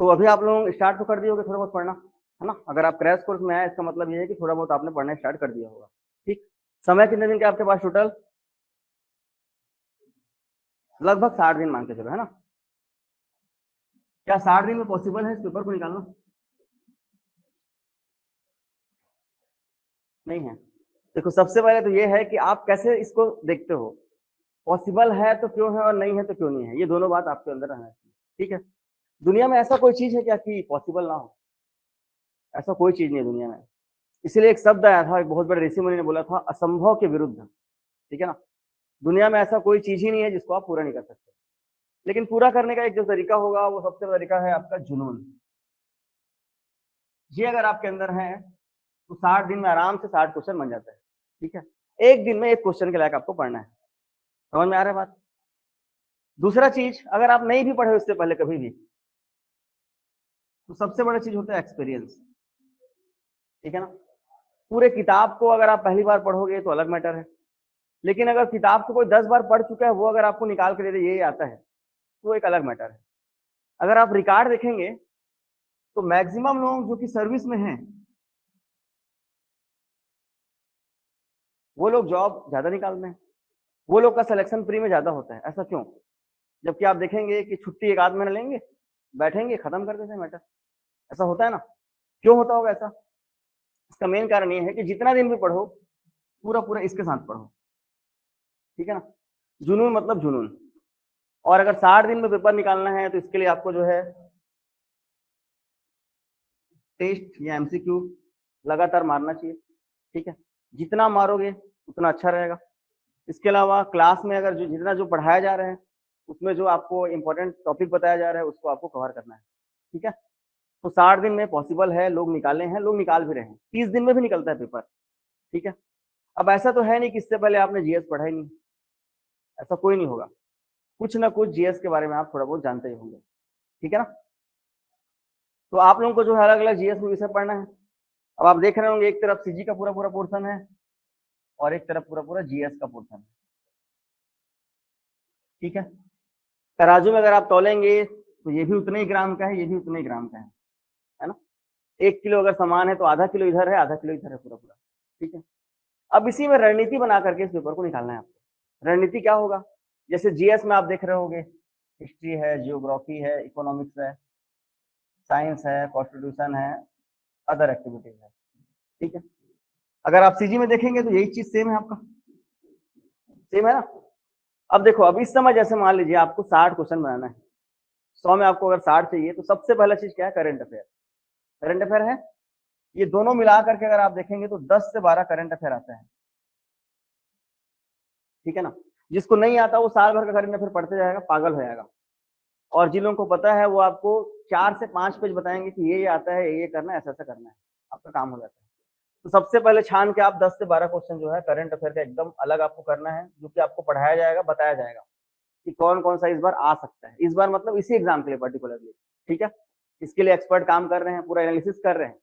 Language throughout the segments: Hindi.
तो अभी आप लोग स्टार्ट तो कर दिए होगे थोड़ा बहुत पढ़ना, है ना? अगर आप क्रैश कोर्स में आए इसका मतलब ये है कि थोड़ा बहुत आपने पढ़ना स्टार्ट कर दिया होगा। ठीक, समय कितने दिन के आपके पास टोटल? लगभग 60 दिन मान के चलो, है ना? क्या 60 दिन में पॉसिबल है इस पेपर को निकालना? नहीं है। देखो सबसे पहले तो ये है कि आप कैसे इसको देखते हो, पॉसिबल है तो क्यों है और नहीं है तो क्यों नहीं है, ये दोनों बात आपके अंदर रहना चाहिए। ठीक है, दुनिया में ऐसा कोई चीज है क्या कि पॉसिबल ना हो? ऐसा कोई चीज नहीं है दुनिया में। इसीलिए एक शब्द आया था, एक बहुत बड़े ऋषि मुनि ने बोला था, असंभव के विरुद्ध। ठीक है ना? दुनिया में ऐसा कोई चीज ही नहीं है जिसको आप पूरा नहीं कर सकते, लेकिन पूरा करने का एक जो तरीका होगा वो सबसे बड़ा तरीका है आपका जुनून। ये अगर आपके अंदर है तो 60 दिन में आराम से 60 क्वेश्चन बन जाता है। ठीक है, एक दिन में एक क्वेश्चन के लायक आपको पढ़ना है। समझ में आ रहा है बात? दूसरा चीज, अगर आप नहीं भी पढ़े उससे पहले कभी भी, तो सबसे बड़ा चीज होता है एक्सपीरियंस। ठीक है ना? पूरे किताब को अगर आप पहली बार पढ़ोगे तो अलग मैटर है, लेकिन अगर किताब को कोई 10 बार पढ़ चुका है वो अगर आपको निकाल के दे दे ये आता है तो एक अलग मैटर है। अगर आप रिकॉर्ड देखेंगे तो मैक्सिमम लोग जो कि सर्विस में हैं वो लोग जॉब ज्यादा निकालते हैं, वो लोग का सिलेक्शन प्री में ज्यादा होता है। ऐसा क्यों? जबकि आप देखेंगे कि छुट्टी एक आध महीना लेंगे, बैठेंगे, खत्म कर देते हैं मैटर। ऐसा होता है ना? क्यों होता होगा ऐसा? इसका मेन कारण ये है कि जितना दिन भी पढ़ो पूरा पूरा इसके साथ पढ़ो। ठीक है ना? जुनून मतलब जुनून। और अगर 60 दिन में पेपर निकालना है तो इसके लिए आपको जो है टेस्ट या एमसीक्यू लगातार मारना चाहिए। ठीक है, जितना मारोगे उतना अच्छा रहेगा। इसके अलावा क्लास में अगर जितना जो पढ़ाया जा रहा है उसमें जो आपको इंपॉर्टेंट टॉपिक बताया जा रहा है उसको आपको कवर करना है। ठीक है, तो 60 दिन में पॉसिबल है, लोग निकाले हैं, लोग निकाल भी रहे हैं, 30 दिन में भी निकलता है पेपर। ठीक है, अब ऐसा तो है नहीं कि इससे पहले आपने जीएस पढ़ा ही नहीं, ऐसा कोई नहीं होगा। कुछ ना कुछ जीएस के बारे में आप थोड़ा बहुत जानते ही होंगे। ठीक है ना? तो आप लोगों को जो है अलग अलग जीएस में विषय पढ़ना है। अब आप देख रहे होंगे एक तरफ सीजी का पूरा पूरा पोर्शन है और एक तरफ पूरा पूरा जीएस का पोर्शन है। ठीक है, तराजू में अगर आप तोलेंगे तो ये भी उतने ही ग्राम का है, ये भी उतने ही ग्राम का है ना? 1 किलो अगर सामान है तो आधा किलो इधर है, आधा किलो इधर है, पूरा पूरा। ठीक है, अब इसी में रणनीति बना करके इस पेपर को निकालना है आपको। रणनीति क्या होगा? जैसे जीएस में आप देख रहे होंगे हिस्ट्री है, जियोग्राफी है, इकोनॉमिक्स है, साइंस है, कॉन्स्टिट्यूशन है, अदर एक्टिविटीज है। ठीक है, अगर आप सीजी में देखेंगे तो यही चीज सेम है, आपका सेम है ना? अब देखो, अब इस समय जैसे मान लीजिए आपको 60 क्वेश्चन बनाना है, 100 में आपको अगर 60 चाहिए तो सबसे पहला चीज क्या है? Current affair. करंट अफेयर है, ये दोनों मिला करके अगर आप देखेंगे तो 10 से 12 करंट अफेयर आता है। ठीक है ना? जिसको नहीं आता वो साल भर का करंट अफेयर पढ़ते जाएगा, पागल हो जाएगा। और जिन लोगों को पता है वो आपको 4 से 5 पेज बताएंगे कि ये आता है, ये करना है, ऐसा ऐसा करना है, आपका काम हो जाता है। तो सबसे पहले छान के आप 10 से 12 क्वेश्चन जो है करंट अफेयर का एकदम अलग आपको करना है, जो कि आपको पढ़ाया जाएगा, बताया जाएगा कि कौन कौन सा इस बार आ सकता है, इस बार मतलब इसी एग्जाम के लिए पर्टिकुलरली। ठीक है, इसके लिए एक्सपर्ट काम कर रहे हैं, पूरा एनालिसिस कर रहे हैं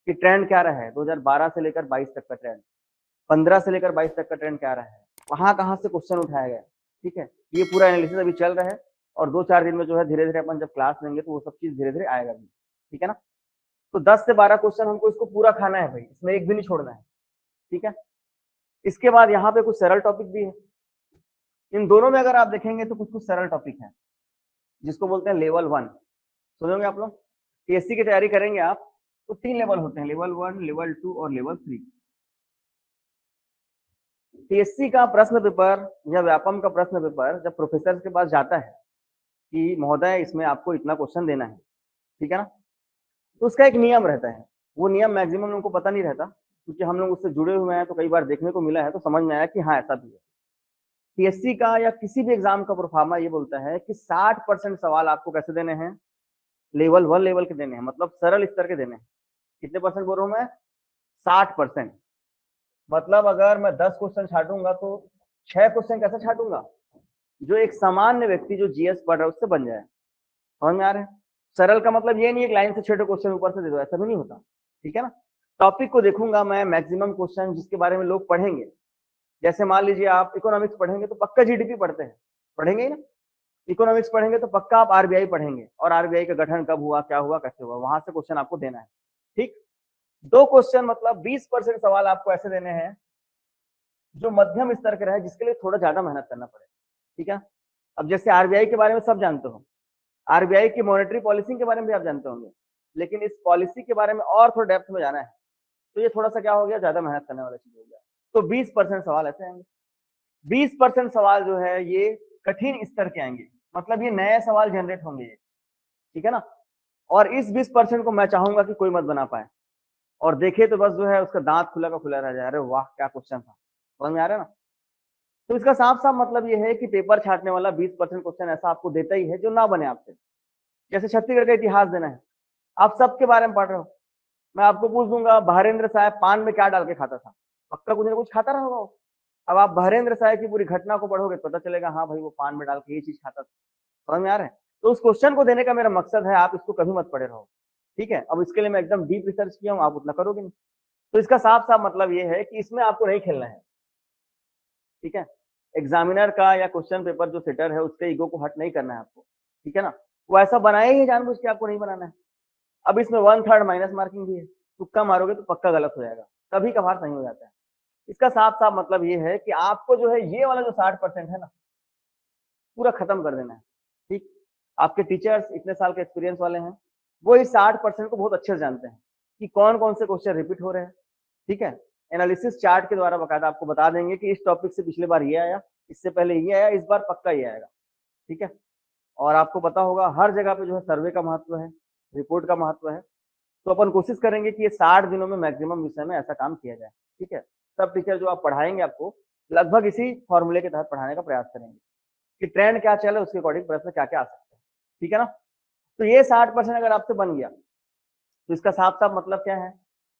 कि ट्रेंड क्या रहा है 2012 से लेकर 22 तक का ट्रेंड, 15 से लेकर 22 तक का ट्रेंड क्या रहा है, वहां कहाँ से क्वेश्चन उठाया गया। ठीक है, ये पूरा एनालिसिस अभी चल रहा है और 2-4 दिन में जो है धीरे धीरे अपन जब क्लास लेंगे तो वो सब चीज धीरे धीरे आएगा भी। ठीक है ना? तो 10 से 12 क्वेश्चन हमको इसको पूरा खाना है भाई, इसमें एक भी नहीं छोड़ना है। ठीक है, इसके बाद यहाँ पे कुछ सरल टॉपिक भी है। इन दोनों में अगर आप देखेंगे तो कुछ कुछ सरल टॉपिक है जिसको बोलते हैं लेवल 1। सुनोगे आप लोग? टीएससी की तैयारी करेंगे आप तो 3 लेवल होते हैं, लेवल 1, लेवल 2 और लेवल 3। टीएससी का प्रश्न पेपर या व्यापम का प्रश्न पेपर जब प्रोफेसर के पास जाता है कि महोदय इसमें आपको इतना क्वेश्चन देना है, ठीक है ना, तो उसका एक नियम रहता है। वो नियम मैक्सिमम लोगों को पता नहीं रहता, क्योंकि हम लोग उससे जुड़े हुए हैं तो कई बार देखने को मिला है, तो समझ में आया कि हाँ ऐसा भी है। टीएससी का या किसी भी एग्जाम का प्रोफार्मा ये बोलता है कि 60% सवाल आपको कैसे देने हैं? लेवल 1 लेवल के देने हैं, मतलब सरल स्तर के देने हैं। कितने परसेंट बोल रहा हूं मैं? 60%। मतलब अगर मैं 10 क्वेश्चन छाटूंगा तो 6 क्वेश्चन कैसे छाटूंगा? जो एक सामान्य व्यक्ति जो जीएस पढ़ रहा है उससे बन जाए। समझ में आ रहा है? सरल का मतलब ये नहीं एक लाइन से 6 क्वेश्चन ऊपर से दे दो, ऐसा भी नहीं होता। ठीक है ना? टॉपिक को देखूंगा मैं, मैक्सिमम क्वेश्चन जिसके बारे में लोग पढ़ेंगे। जैसे मान लीजिए आप इकोनॉमिक्स पढ़ेंगे तो पक्का जीडीपी पढ़ते हैं, पढ़ेंगे ही ना? इकोनॉमिक्स पढ़ेंगे तो पक्का आप आरबीआई पढ़ेंगे, और आरबीआई का गठन कब हुआ, क्या हुआ, कैसे हुआ, वहां से क्वेश्चन आपको देना है। ठीक, 2 क्वेश्चन मतलब 20% सवाल आपको ऐसे देने हैं जो मध्यम स्तर के रहे, जिसके लिए थोड़ा ज्यादा मेहनत करना पड़े। ठीक है, अब जैसे आरबीआई के बारे में सब जानते हो, आरबीआई की मॉनेटरी पॉलिसी के बारे में भी आप जानते होंगे, लेकिन इस पॉलिसी के बारे में और थोड़ा डेप्थ में जाना है, तो ये थोड़ा सा क्या हो गया, ज्यादा मेहनत करने वाला चीज हो गया। तो 20% सवाल ऐसे आएंगे। 20% सवाल जो है ये कठिन स्तर के आएंगे, मतलब ये नए सवाल जनरेट होंगे ये, ठीक है ना। और इस 20% को मैं चाहूंगा कि कोई मत बना पाए, और देखे तो बस जो है उसका दांत खुला का खुला रह जाए, अरे वाह क्या क्वेश्चन था, समझ में आ रहा है ना। तो इसका साफ साफ मतलब ये है कि पेपर छाटने वाला 20% क्वेश्चन ऐसा आपको देता ही है जो ना बने आपसे। जैसे छत्तीसगढ़ का इतिहास देना है, आप सबके बारे में पढ़ रहे हो, मैं आपको पूछ दूंगा बहरेंद्र साहब पान में क्या डाल के खाता था, पक्का कुछ ना कुछ खाता रहा होगा। अब आप बहरेंद्र साहब की पूरी घटना को पढ़ोगे तो पता चलेगा हाँ भाई वो पान में डाल के ये चीज खाता था, समझ में आ रहा है। तो उस क्वेश्चन को देने का मेरा मकसद है, आप इसको कभी मत पढ़े रहो, ठीक है। अब इसके लिए मैं एकदम डीप रिसर्च किया हूँ, आप उतना करोगे नहीं। तो इसका साफ साफ मतलब ये है कि इसमें आपको नहीं खेलना है, ठीक है। एग्जामिनर का या क्वेश्चन पेपर जो सेटर है उसके ईगो को हट नहीं करना है आपको, ठीक है ना। वो ऐसा बनाए ही जानबूझ के आपको नहीं बनाना है। अब इसमें 1/3 माइनस मार्किंग भी है, तुक्का मारोगे तो पक्का गलत हो जाएगा, कभी कभार सही हो जाता है। इसका साफ साफ मतलब ये है कि आपको जो है ये वाला जो 60% है ना, पूरा खत्म कर देना है। ठीक, आपके टीचर्स इतने साल के एक्सपीरियंस वाले हैं, वो इस 60% को बहुत अच्छे से जानते हैं कि कौन कौन से क्वेश्चन रिपीट हो रहे हैं, ठीक है। एनालिसिस चार्ट के द्वारा बकायदा आपको बता देंगे कि इस टॉपिक से पिछले बार ये आया, इससे पहले ये आया, इस बार पक्का ये आएगा, ठीक है। और आपको पता होगा हर जगह पे जो है सर्वे का महत्व है, रिपोर्ट का महत्व है। तो अपन कोशिश करेंगे कि ये 60 दिनों में मैक्सिमम विषय में ऐसा काम किया जाए, ठीक है। सब टीचर जो आप पढ़ाएंगे आपको लगभग इसी फॉर्मूले के तहत पढ़ाने का प्रयास करेंगे कि ट्रेंड क्या चले उसके अकॉर्डिंग प्रश्न क्या क्या आ सकते हैं, ठीक है ना। तो ये 60% अगर आपसे बन गया तो इसका साफ साफ मतलब क्या है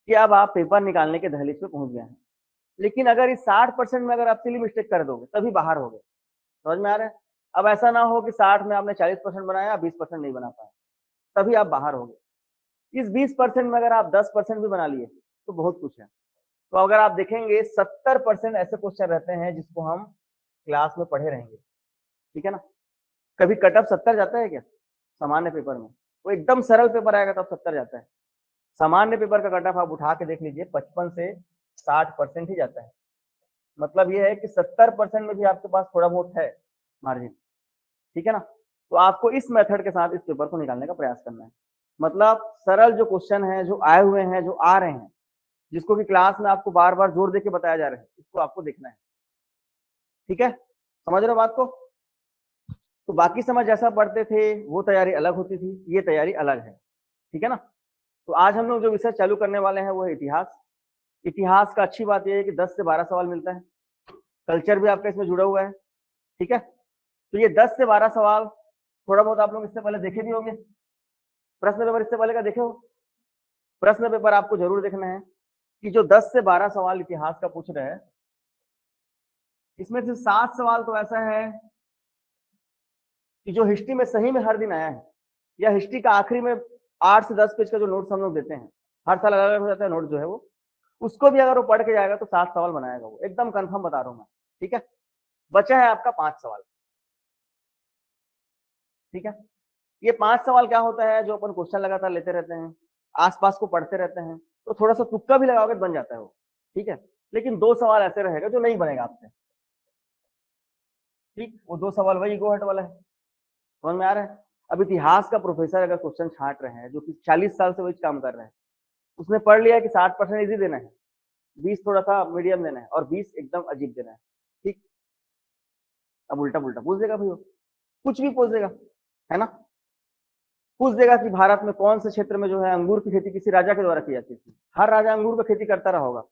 कि अब आप पेपर निकालने के दहलीज पे पहुंच गए हैं। लेकिन अगर इस 60% में अगर आप सिली मिस्टेक कर दोगे तभी बाहर हो गए, समझ में आ रहा है। अब ऐसा ना हो कि 60 में आपने 40% बनाया, 20% नहीं बना पाए, तभी आप बाहर हो गए। इस 20% में अगर आप 10% भी बना लिए तो बहुत कुछ है। तो अगर आप देखेंगे 70% ऐसे क्वेश्चन रहते हैं जिसको हम क्लास में पढ़े रहेंगे, ठीक है ना। कभी कट ऑफ 70 जाता है क्या सामान्य पेपर में, वो एकदम सरल पेपर आएगा तब 70 जाता है। सामान्य पेपर का कट ऑफ आप उठा के देख लीजिए 55 से 60% ही जाता है। मतलब ये है कि 70% में भी आपके पास थोड़ा बहुत है मार्जिन, ठीक है ना। तो आपको इस मेथड के साथ इस पेपर को निकालने का प्रयास करना है। मतलब सरल जो क्वेश्चन है, जो आए हुए हैं, जो आ रहे हैं, जिसको कि क्लास में आपको बार बार जोर देके बताया जा रहा है, इसको आपको देखना है, ठीक है। समझ रहे हो बात को। तो बाकी समय जैसा पढ़ते थे वो तैयारी अलग होती थी, ये तैयारी अलग है, ठीक है ना। तो आज हम लोग जो विषय चालू करने वाले हैं वो है इतिहास। इतिहास का अच्छी बात यह है कि 10 से 12 सवाल मिलता है, कल्चर भी आपका इसमें जुड़ा हुआ है, ठीक है। तो ये 10 से 12 सवाल थोड़ा बहुत आप लोग इससे पहले देखे भी होंगे, प्रश्न पेपर इससे पहले का देखे हो। प्रश्न पेपर आपको जरूर देखना है कि जो 10 से 12 सवाल इतिहास का पूछ रहे हैं, इसमें से 7 सवाल तो ऐसा है कि जो हिस्ट्री में सही में हर दिन आया है, या हिस्ट्री का आखिरी में 8 से 10 पेज का जो नोट्स हम लोग देते हैं, हर साल अलग अलग हो जाता है नोट जो है वो, उसको भी अगर वो पढ़ के जाएगा तो 7 सवाल बनाएगा वो, एकदम कंफर्म बता रहा हूँ मैं, ठीक है। बचा है आपका 5 सवाल, ठीक है। ये 5 सवाल क्या होता है, जो अपन क्वेश्चन लगातार लेते रहते हैं, आसपास को पढ़ते रहते हैं, तो थोड़ा सा तुक्का भी लगाओगे तो बन जाता है वो, ठीक है। लेकिन 2 सवाल ऐसे रहेगा जो नहीं बनेगा आपसे, ठीक। वो 2 सवाल वही ईगो हट वाला है, समझ में आ रहा है। अब इतिहास का प्रोफेसर अगर क्वेश्चन छांट रहे हैं जो कि 40 साल से वही काम कर रहे हैं, उसने पढ़ लिया कि 60% इजी देना है, 20 थोड़ा सा मीडियम देना है, और 20 एकदम अजीब देना है, ठीक। अब उल्टा पुल्टा पूछ देगा भाई वो, कुछ भी पूछ देगा, है ना। पूछ देगा कि भारत में कौन से क्षेत्र में जो है अंगूर की खेती किसी राजा के द्वारा की जाती थी। हर राजा अंगूर की खेती करता रहा होगा,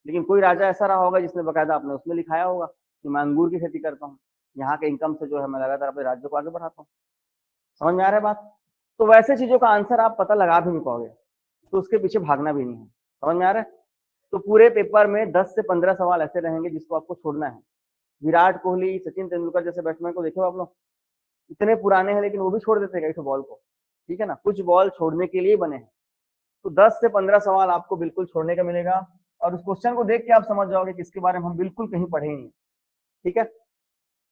लेकिन कोई राजा ऐसा रहा होगा जिसने बकायदा अपने उसमें लिखाया होगा कि मैं अंगूर की खेती करता हूँ, यहाँ के इनकम से जो है मैं लगातार अपने राज्य को आगे बढ़ाता हूँ। समझ में आ रहा है बात। तो वैसे चीजों का आंसर आप पता लगा भी नहीं पाओगे, तो उसके पीछे भागना भी नहीं है, समझ में आ रहा है। तो पूरे पेपर में 10 से 15 सवाल ऐसे रहेंगे जिसको आपको छोड़ना है। विराट कोहली, सचिन तेंदुलकर जैसे बैट्समैन को देखो आप लोग, इतने पुराने हैं लेकिन वो भी छोड़ देते हैं कई बॉल को, ठीक है ना। कुछ बॉल छोड़ने के लिए बने हैं। तो 10 से 15 सवाल आपको बिल्कुल छोड़ने का मिलेगा, और उस क्वेश्चन को देख के आप समझ जाओगे कि इसके बारे में हम बिल्कुल कहीं पढ़े ही नहीं, ठीक है।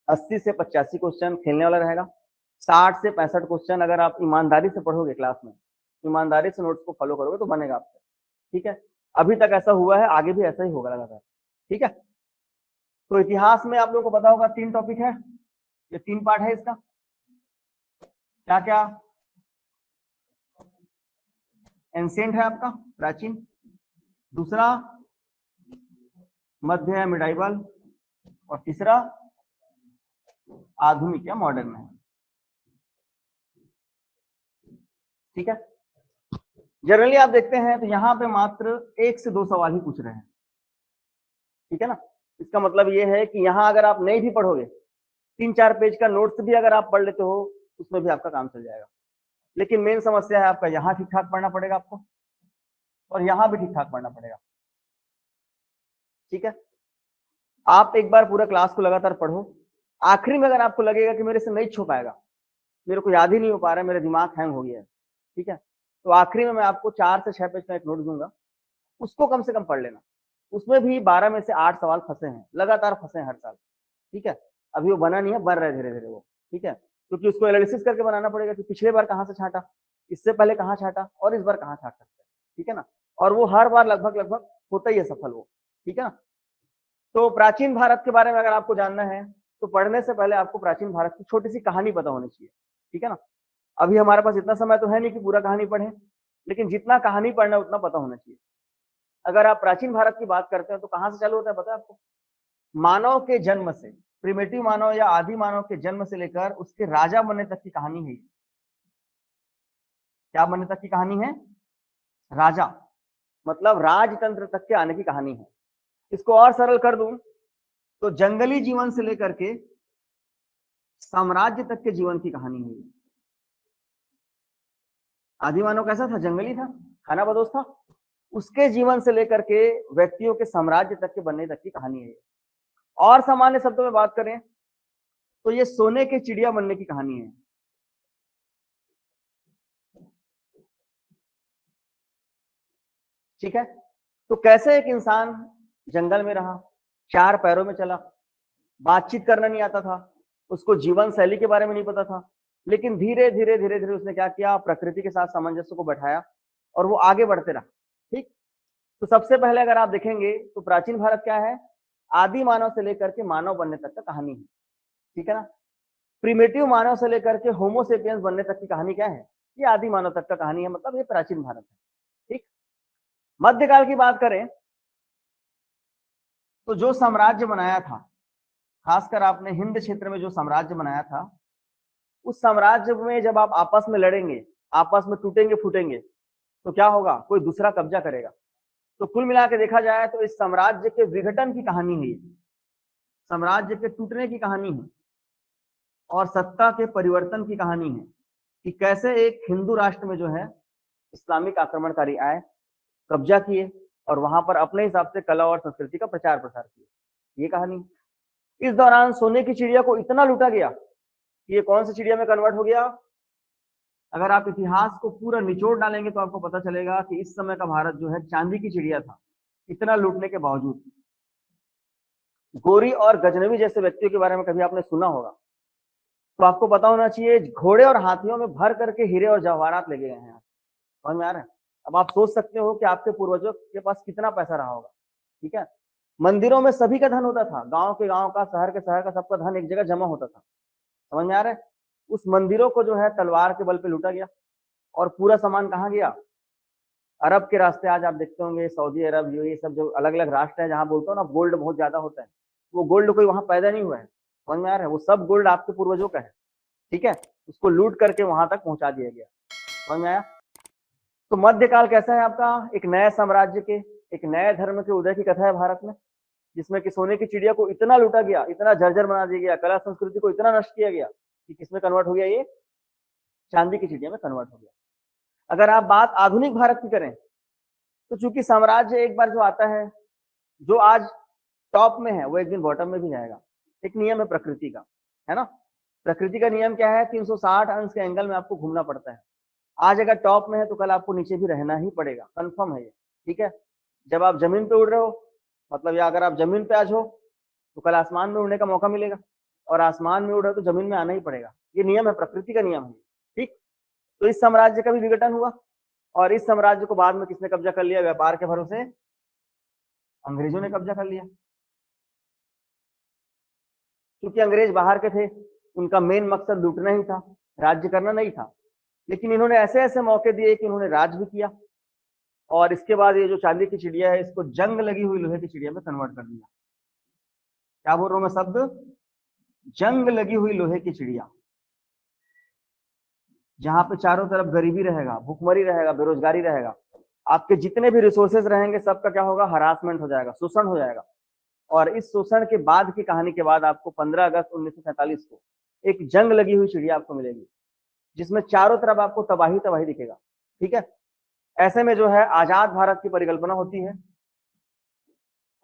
80 से 85 क्वेश्चन खेलने वाला रहेगा, 60 से 65 क्वेश्चन अगर आप ईमानदारी से पढ़ोगे क्लास में, ईमानदारी से नोट्स को फॉलो करोगे तो बनेगा आपसे। ठीक है, अभी तक ऐसा हुआ है, आगे भी ऐसा ही होगा लगातार। ठीक है, तो इतिहास में आप लोगों को पता होगा 3 टॉपिक है, ये 3 पार्ट है इसका। क्या क्या? एंशिएंट है आपका, प्राचीन। दूसरा मध्य है, मिडाइवल। और तीसरा आधुनिक या मॉडर्न है। ठीक है, जनरली आप देखते हैं तो यहाँ पे मात्र 1 से 2 सवाल ही पूछ रहे हैं। ठीक है ना, इसका मतलब ये है कि यहाँ अगर आप नहीं भी पढ़ोगे, 3-4 पेज का नोट्स भी अगर आप पढ़ लेते हो, उसमें भी आपका काम चल जाएगा। लेकिन मेन समस्या है आपका यहाँ ठीक ठाक पढ़ना पड़ेगा आपको, और यहाँ भी ठीक ठाक पढ़ना पड़ेगा। ठीक है, आप एक बार पूरा क्लास को लगातार पढ़ो, आखिरी में अगर आपको लगेगा कि मेरे से नहीं छो पाएगा, मेरे को याद ही नहीं हो पा रहा है, मेरा दिमाग हैंग हो गया है, ठीक है, तो आखिरी में मैं आपको 4 से 6 पेज का एक नोट दूंगा, उसको कम से कम पढ़ लेना। उसमें भी 12 में से 8 सवाल फंसे हैं, लगातार फंसे हैं हर साल। ठीक है, अभी वो बना नहीं है, बन रहा है धीरे धीरे वो। ठीक है, क्योंकि उसको एनालिसिस करके बनाना पड़ेगा कि पिछले बार कहाँ से छांटा, इससे पहले कहाँ छांटा, और इस बार कहाँ छांट सकते हैं। ठीक है ना, और वो हर बार लगभग लगभग होता ही है सफल वो। ठीक है ना, तो प्राचीन भारत के बारे में अगर आपको जानना है तो पढ़ने से पहले आपको प्राचीन भारत की छोटी सी कहानी पता होनी चाहिए। ठीक है ना, अभी हमारे पास इतना समय तो है नहीं कि पूरा कहानी पढ़ें, लेकिन जितना कहानी पढ़ना है उतना पता होना चाहिए। अगर आप प्राचीन भारत की बात करते हैं तो कहाँ से चालू होता है पता है आपको? मानव के जन्म से, प्रिमिटिव मानव या आदि मानव के जन्म से लेकर उसके राजा बनने तक की कहानी है। क्या बनने तक की कहानी है? राजा, मतलब राजतंत्र तक के आने की कहानी है। इसको और सरल कर दूं तो जंगली जीवन से लेकर के साम्राज्य तक के जीवन की कहानी है। आदि मानव कैसा था? जंगली था, खाना बदोश था। उसके जीवन से लेकर के व्यक्तियों के साम्राज्य तक के बनने तक की कहानी है। और सामान्य शब्दों में बात करें तो ये सोने के चिड़िया बनने की कहानी है। ठीक है, तो कैसे एक इंसान जंगल में रहा, 4 पैरों में चला, बातचीत करना नहीं आता था, उसको जीवन शैली के बारे में नहीं पता था, लेकिन धीरे धीरे धीरे धीरे उसने क्या किया, प्रकृति के साथ सामंजस्य को बैठाया और वो आगे बढ़ते रहा। ठीक, तो सबसे पहले अगर आप देखेंगे तो प्राचीन भारत क्या है? आदि मानव से लेकर के मानव बनने तक का कहानी है। ठीक है ना, प्रिमिटिव मानव से लेकर के होमोसेपियंस बनने तक की कहानी क्या है? ये आदि मानव तक का कहानी है, मतलब ये प्राचीन भारत है। ठीक, मध्यकाल की बात करें तो जो साम्राज्य बनाया था, खासकर आपने हिंद क्षेत्र में जो साम्राज्य बनाया था, उस साम्राज्य में जब आप आपस में लड़ेंगे, आपस में टूटेंगे फूटेंगे, तो क्या होगा? कोई दूसरा कब्जा करेगा। तो कुल मिला के देखा जाए तो इस साम्राज्य के विघटन की कहानी है, साम्राज्य के टूटने की कहानी है, और सत्ता के परिवर्तन की कहानी है कि कैसे एक हिंदू राष्ट्र में जो है इस्लामिक आक्रमणकारी आए, कब्जा किए और वहां पर अपने हिसाब से कला और संस्कृति का प्रचार प्रसार किया। ये कहानी। इस दौरान सोने की चिड़िया को इतना लूटा गया कि ये कौन सी चिड़िया में कन्वर्ट हो गया? अगर आप इतिहास को पूरा निचोड़ डालेंगे तो आपको पता चलेगा कि इस समय का भारत जो है चांदी की चिड़िया था, इतना लूटने के बावजूद। गोरी और गजनवी जैसे व्यक्तियों के बारे में कभी आपने सुना होगा तो आपको पता होना चाहिए, घोड़े और हाथियों में भर करके हीरे और जवाहरात ले गए हैं। समझ में आ रहा है? अब आप सोच सकते हो कि आपके पूर्वजों के पास कितना पैसा रहा होगा। ठीक है, मंदिरों में सभी का धन होता था, गांव के गांव का, शहर के शहर का, सबका धन एक जगह जमा होता था। समझ में आ रहा है? उस मंदिरों को जो है तलवार के बल पे लूटा गया, और पूरा सामान कहाँ गया? अरब के रास्ते। आज आप देखते होंगे सऊदी अरब, ये सब जो अलग अलग राष्ट्र है जहाँ बोलते हो ना गोल्ड बहुत ज्यादा होता है, वो गोल्ड कोई वहां पैदा नहीं हुआ है। समझ में आ रहा है? वो सब गोल्ड आपके पूर्वजों का है। ठीक है, उसको लूट करके वहां तक पहुंचा दिया गया। समझ में आया? तो मध्यकाल कैसा है आपका? एक नए साम्राज्य के, एक नए धर्म के उदय की कथा है भारत में, जिसमें कि सोने की चिड़िया को इतना लूटा गया, इतना जर्जर बना दिया गया, कला संस्कृति को इतना नष्ट किया गया कि किसमें कन्वर्ट हो गया? ये चांदी की चिड़िया में कन्वर्ट हो गया। अगर आप बात आधुनिक भारत की करें तो चूंकि साम्राज्य एक बार जो आता है, जो आज टॉप में है वो एक दिन बॉटम में भी जाएगा। एक नियम है प्रकृति का, है ना? प्रकृति का नियम क्या है? 360 अंश के एंगल में आपको घूमना पड़ता है। आज अगर टॉप में है तो कल आपको नीचे भी रहना ही पड़ेगा, कंफर्म है ये। ठीक है, जब आप जमीन पे उड़ रहे हो, मतलब या अगर आप जमीन पे आज हो तो कल आसमान में उड़ने का मौका मिलेगा, और आसमान में उड़ रहे हो तो जमीन में आना ही पड़ेगा। ये नियम है, प्रकृति का नियम है। ठीक, तो इस साम्राज्य का भी विघटन हुआ और इस साम्राज्य को बाद में किसने कब्जा कर लिया? व्यापार के भरोसे अंग्रेजों ने कब्जा कर लिया। क्योंकि अंग्रेज बाहर के थे, उनका मेन मकसद लूटना ही था, राज्य करना नहीं था। लेकिन इन्होंने ऐसे ऐसे मौके दिए कि इन्होंने राज भी किया और इसके बाद ये जो चांदी की चिड़िया है इसको जंग लगी हुई लोहे की चिड़िया में कन्वर्ट कर दिया। क्या बोल रहा हूं मैं शब्द? जंग लगी हुई लोहे की चिड़िया। जहां पे चारों तरफ गरीबी रहेगा, भूखमरी रहेगा, बेरोजगारी रहेगा, आपके जितने भी रिसोर्सेज रहेंगे सबका क्या होगा? हरासमेंट हो जाएगा, शोषण हो जाएगा। और इस शोषण के बाद की कहानी के बाद आपको 15 अगस्त 1947 को एक जंग लगी हुई चिड़िया आपको मिलेगी, जिसमें चारों तरफ आपको तबाही तबाही दिखेगा। ठीक है, ऐसे में जो है आजाद भारत की परिकल्पना होती है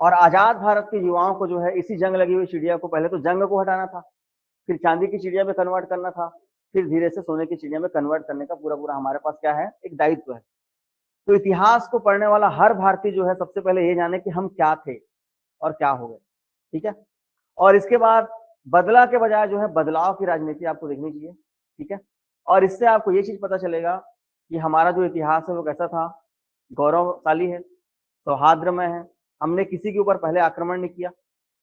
और आजाद भारत के युवाओं को जो है इसी जंग लगी हुई चिड़िया को, पहले तो जंग को हटाना था, फिर चांदी की चिड़िया में कन्वर्ट करना था, फिर धीरे से सोने की चिड़िया में कन्वर्ट करने का पूरा पूरा हमारे पास क्या है? एक दायित्व है। तो इतिहास को पढ़ने वाला हर भारतीय जो है सबसे पहले ये जाने कि हम क्या थे और क्या हो गए। ठीक है, और इसके बाद बदला के बजाय जो है बदलाव की राजनीति आपको देखनी चाहिए। ठीक है, और इससे आपको ये चीज पता चलेगा कि हमारा जो इतिहास है वो कैसा था, गौरवशाली है, सौहार्द्रमय है। हमने किसी के ऊपर पहले आक्रमण नहीं किया,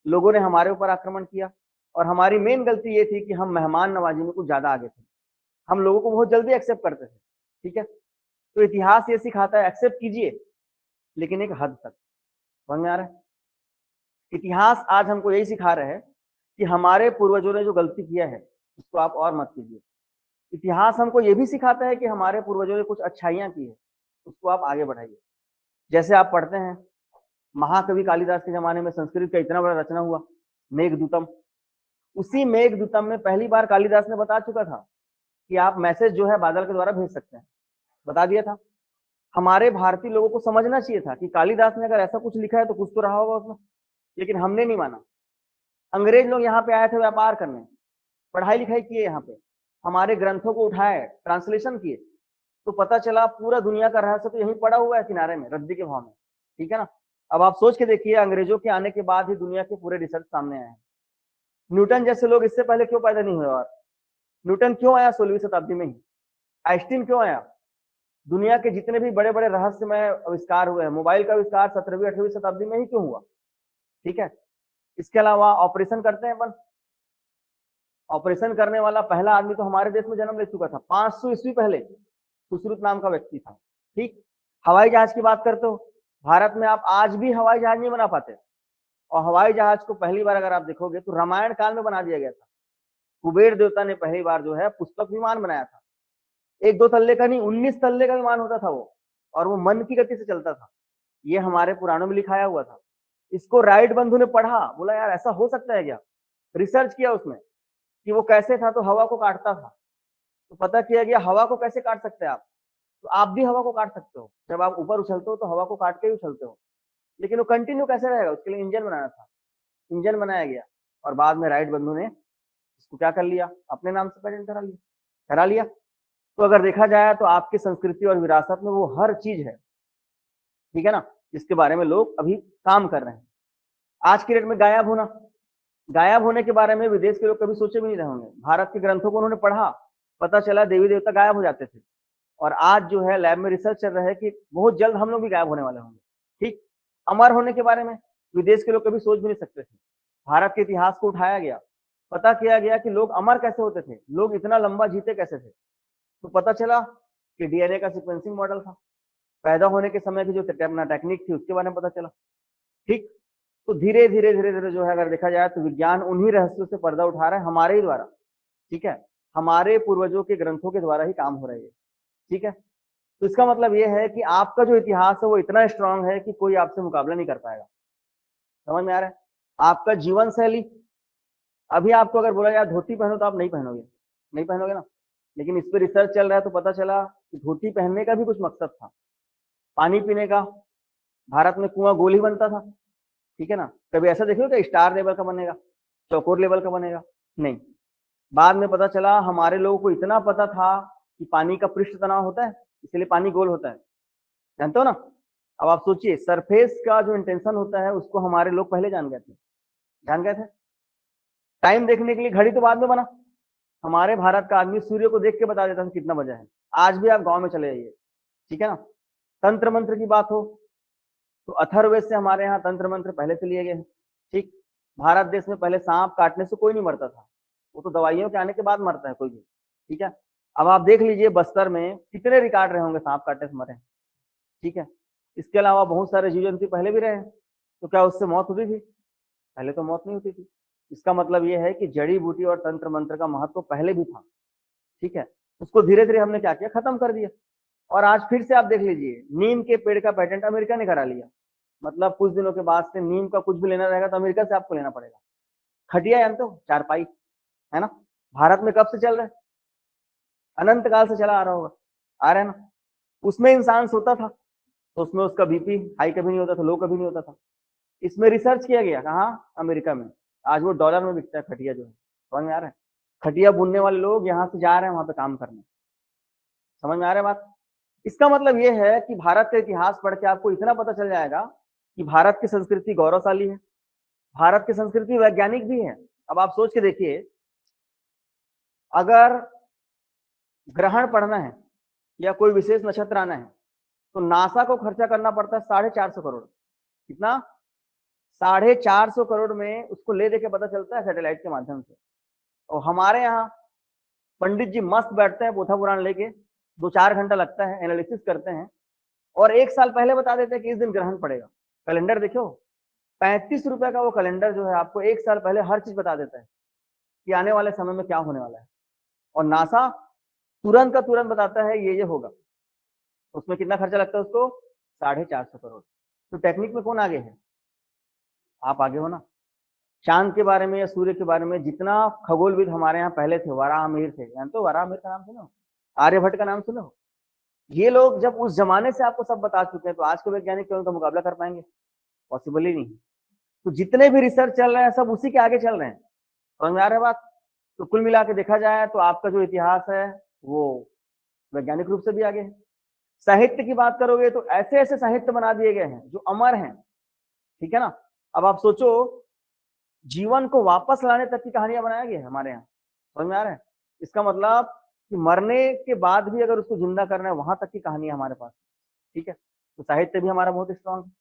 लोगों ने हमारे ऊपर आक्रमण किया और हमारी मेन गलती ये थी कि हम मेहमान नवाजी में कुछ ज्यादा आगे थे, हम लोगों को बहुत जल्दी एक्सेप्ट करते थे। ठीक है, तो इतिहास ये सिखाता है एक्सेप्ट कीजिए लेकिन एक हद तक। समझ में आ रहा है? इतिहास आज हमको यही सिखा रहा है कि हमारे पूर्वजों ने जो गलती किया है उसको आप और मत कीजिए। इतिहास हमको ये भी सिखाता है कि हमारे पूर्वजों ने कुछ अच्छाइयां की है, उसको आप आगे बढ़ाइए। जैसे आप पढ़ते हैं महाकवि कालिदास के जमाने में संस्कृत का इतना बड़ा रचना हुआ मेघदूतम, उसी मेघदूतम में पहली बार कालिदास ने बता चुका था कि आप मैसेज जो है बादल के द्वारा भेज सकते हैं, बता दिया था। हमारे भारतीय लोगों को समझना चाहिए था कि कालिदास ने अगर ऐसा कुछ लिखा है तो कुछ तो रहा होगा उसमें, लेकिन हमने नहीं माना। अंग्रेज लोग यहाँ पे आए थे व्यापार करने, पढ़ाई लिखाई किए, यहाँ पे हमारे ग्रंथों को उठाए, ट्रांसलेशन किए, तो पता चला पूरा दुनिया का रहस्य तो यहीं पड़ा हुआ है किनारे में, रद्दी के भाव में। ठीक है ना? अब आप सोच के देखिए, अंग्रेजों के आने के बाद ही दुनिया के पूरे रिसर्च सामने आए हैं। न्यूटन जैसे लोग इससे पहले क्यों पैदा नहीं हुए? और न्यूटन क्यों आया 16वीं शताब्दी में ही? आइंस्टीन क्यों आया? दुनिया के जितने भी बड़े बड़े रहस्यमय आविष्कार हुए हैं, मोबाइल का आविष्कार 17वीं 18वीं शताब्दी में ही क्यों हुआ? ठीक है, इसके अलावा ऑपरेशन करते हैं अपन, ऑपरेशन करने वाला पहला आदमी तो हमारे देश में जन्म ले चुका था 500 ईस्वी पहले, सुश्रुत नाम का व्यक्ति था। ठीक, हवाई जहाज की बात करते हो, भारत में आप आज भी हवाई जहाज नहीं बना पाते, और हवाई जहाज को पहली बार अगर आप देखोगे तो रामायण काल में बना दिया गया था। कुबेर देवता ने पहली बार जो है पुष्पक विमान बनाया था, 1-2 तल्ले का नहीं, 19 तल्ले का विमान होता था वो, और वो मन की गति से चलता था। ये हमारे पुराणों में लिखाया हुआ था। इसको राइट बंधु ने पढ़ा, बोला यार ऐसा हो सकता है क्या? रिसर्च किया उसमें कि वो कैसे था, तो हवा को काटता था, तो पता किया गया हवा को कैसे काट सकते हैं आप, तो आप भी हवा को काट सकते हो। जब आप ऊपर उछलते हो तो हवा को काट के ही उछलते हो, लेकिन वो कंटिन्यू कैसे रहेगा? उसके लिए इंजन बनाना था, इंजन बनाया गया और बाद में राइट बंधु ने इसको क्या कर लिया? अपने नाम से पेटेंट करा लिया। तो अगर देखा जाए तो आपकी संस्कृति और विरासत में वो हर चीज है, ठीक है ना, जिसके बारे में लोग अभी काम कर रहे हैं। आज की डेट में गायब होने के बारे में विदेश के लोग कभी सोचे भी नहीं रहे होंगे। भारत के ग्रंथों को उन्होंने पढ़ा, पता चला देवी देवता गायब हो जाते थे, और आज जो है लैब में रिसर्च चल रहा है कि बहुत जल्द हम लोग भी गायब होने वाले होंगे। ठीक, अमर होने के बारे में विदेश के लोग कभी सोच भी नहीं सकते थे। भारत के इतिहास को उठाया गया, पता किया गया कि लोग अमर कैसे होते थे, लोग इतना लंबा जीते कैसे थे, तो पता चला कि डीएनए का सीक्वेंसिंग मॉडल था, पैदा होने के समय की जो टेक्निक थी उसके बारे में पता चला। ठीक, तो धीरे धीरे धीरे धीरे जो है अगर देखा जाए तो विज्ञान उन्हीं रहस्यों से पर्दा उठा रहा है हमारे ही द्वारा। ठीक है, हमारे पूर्वजों के ग्रंथों के द्वारा ही काम हो रहा है। ठीक है, तो इसका मतलब ये है कि आपका जो इतिहास है वो इतना स्ट्रांग है कि कोई आपसे मुकाबला नहीं कर पाएगा। समझ में आ रहा है? आपका जीवन शैली, अभी आपको अगर बोला जाए धोती पहनो तो आप नहीं पहनोगे ना, लेकिन इस पर रिसर्च चल रहा है तो पता चला कि धोती पहनने का भी कुछ मकसद था। पानी पीने का, भारत में कुआं गोल ही बनता था। ठीक है ना, कभी ऐसा देखो कि स्टार लेवल का बनेगा, चौकोर लेवल का बनेगा, नहीं। बाद में पता चला हमारे लोगों को इतना पता था कि पानी का पृष्ठ तनाव होता है, इसलिए पानी गोल होता है, जानते हो ना? अब आप सोचिए, सरफेस का जो इंटेंशन होता है उसको हमारे लोग पहले जान गए थे। टाइम देखने के लिए घड़ी तो बाद में बना, हमारे भारत का आदमी सूर्य को देख के बता देता था कितना बजा है। आज भी आप गांव में चले जाइए, ठीक है ना। तंत्र मंत्र की बात हो तो अथर्ववेद से हमारे यहाँ तंत्र मंत्र पहले से लिए गए हैं, ठीक। भारत देश में पहले सांप काटने से कोई नहीं मरता था, वो तो दवाइयों के आने के बाद मरता है कोई भी, ठीक है। अब आप देख लीजिए बस्तर में कितने रिकॉर्ड रहे होंगे सांप काटने से मरे, ठीक है। इसके अलावा बहुत सारे जीव जंतु पहले भी रहे हैं, तो क्या उससे मौत होती थी? पहले तो मौत नहीं होती थी। इसका मतलब ये है कि जड़ी बूटी और तंत्र मंत्र का महत्व पहले भी था, ठीक है। उसको धीरे धीरे हमने क्या किया, खत्म कर दिया। और आज फिर से आप देख लीजिए नीम के पेड़ का पेटेंट अमेरिका ने करा लिया। मतलब कुछ दिनों के बाद से नीम का कुछ भी लेना रहेगा तो अमेरिका से आपको लेना पड़ेगा। खटिया जानते हो, चारपाई, है ना, भारत में कब से चल रहा है? अनंत काल से चला आ रहा होगा, आ रहा है ना। उसमें इंसान सोता था तो उसमें उसका बीपी हाई कभी नहीं होता था, लो कभी नहीं होता था। इसमें रिसर्च किया गया, कहाँ? अमेरिका में। आज वो डॉलर में बिकता है खटिया जो है, समझ में आ रहा है? खटिया बुनने वाले लोग यहाँ से जा रहे हैं वहां पे काम करने, समझ में आ रहा है बात? इसका मतलब ये है कि भारत का इतिहास पढ़ के आपको इतना पता चल जाएगा कि भारत की संस्कृति गौरवशाली है, भारत की संस्कृति वैज्ञानिक भी है। अब आप सोच के देखिए, अगर ग्रहण पढ़ना है या कोई विशेष नक्षत्र आना है तो नासा को खर्चा करना पड़ता है 450 करोड़। कितना? 450 करोड़ में उसको ले दे के पता चलता है सैटेलाइट के माध्यम से। और हमारे यहाँ पंडित जी मस्त बैठते हैं पोथा पुराण लेके, 2-4 घंटा लगता है, एनालिसिस करते हैं और 1 साल पहले बता देते हैं कि इस दिन ग्रहण पड़ेगा। कैलेंडर देखो, 35 रुपए का वो कैलेंडर जो है आपको 1 साल पहले हर चीज बता देता है कि आने वाले समय में क्या होने वाला है। और नासा तुरंत का तुरंत बताता है ये होगा। उसमें कितना खर्चा लगता है उसको? 450 करोड़। तो टेक्निक में कौन आगे है? आप आगे हो ना। चांद के बारे में या सूर्य के बारे में जितना खगोलविद हमारे यहाँ पहले थे, वराहमिहिर थे, जानते हो वराहमिहिर का नाम सुनो, आर्यभट्ट का नाम सुनो। ये लोग जब उस जमाने से आपको सब बता चुके हैं तो आज के वैज्ञानिक क्यों उनका मुकाबला कर पाएंगे? पॉसिबल ही नहीं। तो जितने भी रिसर्च चल रहे हैं सब उसी के आगे चल रहे हैं, समझ में आ रहा है बात? तो कुल मिला के देखा जाए तो आपका जो इतिहास है वो वैज्ञानिक रूप से भी आगे है। साहित्य की बात करोगे तो ऐसे ऐसे साहित्य बना दिए गए हैं जो अमर हैं, ठीक है ना। अब आप सोचो, जीवन को वापस लाने तक की कहानियां बनाया गया है हमारे यहाँ, समझ में आ रहा है? इसका मतलब कि मरने के बाद भी अगर उसको जिंदा करना है वहां तक की कहानी हमारे पास, ठीक है। तो साहित्य भी हमारा बहुत स्ट्रांग है।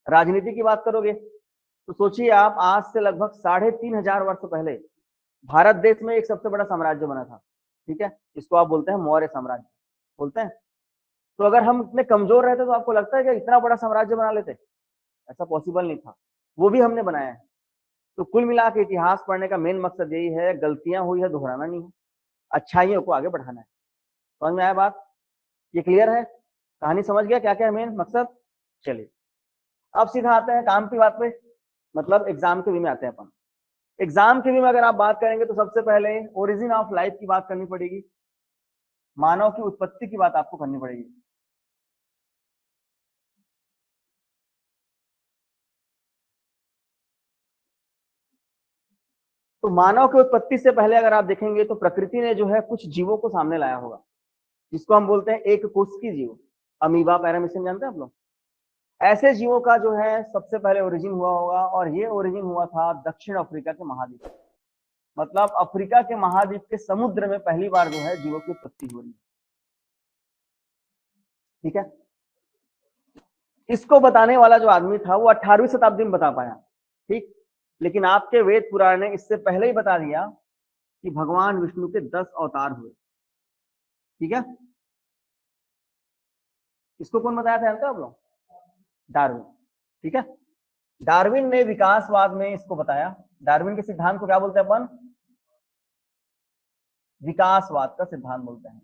राजनीति की बात करोगे तो सोचिए आप, आज से लगभग 3500 वर्ष पहले भारत देश में एक सबसे बड़ा साम्राज्य बना था, ठीक है, इसको आप बोलते हैं मौर्य साम्राज्य, बोलते हैं। तो अगर हम इतने कमजोर रहते तो आपको लगता है कि इतना बड़ा साम्राज्य बना लेते? ऐसा पॉसिबल नहीं था, वो भी हमने बनाया है। तो कुल मिला के इतिहास पढ़ने का मेन मकसद यही है, गलतियां हुई है दोहराना नहीं है, अच्छाइयों को आगे बढ़ाना है। समझ में आया बात? ये क्लियर है? कहानी समझ गया क्या क्या है मेन मकसद? चलिए अब सीधा आते हैं काम की बात पे, मतलब एग्जाम के वे में आते हैं अपन। एग्जाम के वे में अगर आप बात करेंगे तो सबसे पहले ओरिजिन ऑफ लाइफ की बात करनी पड़ेगी, मानव की उत्पत्ति की बात आपको करनी पड़ेगी। तो मानव की उत्पत्ति से पहले अगर आप देखेंगे तो प्रकृति ने जो है कुछ जीवों को सामने लाया होगा, जिसको हम बोलते हैं एक कोशिकीय जीव, अमीबा, पैरामीशियम, जानते हैं आप लोग? ऐसे जीवों का जो है सबसे पहले ओरिजिन हुआ होगा, और ये ओरिजिन हुआ था दक्षिण अफ्रीका के महाद्वीप। मतलब अफ्रीका के महाद्वीप के समुद्र में पहली बार जो है जीवों की उत्पत्ति हो रही है, ठीक है। इसको बताने वाला जो आदमी था वो 18वीं शताब्दी में बता पाया, ठीक। लेकिन आपके वेद पुराण ने इससे पहले ही बता दिया कि भगवान विष्णु के 10 अवतार हुए, ठीक है। इसको कौन बताया था जानते हो आप लोग? डार्विन, ठीक है। डार्विन ने विकासवाद में इसको बताया। डार्विन के सिद्धांत को क्या बोलते हैं अपन? विकासवाद का सिद्धांत बोलते हैं।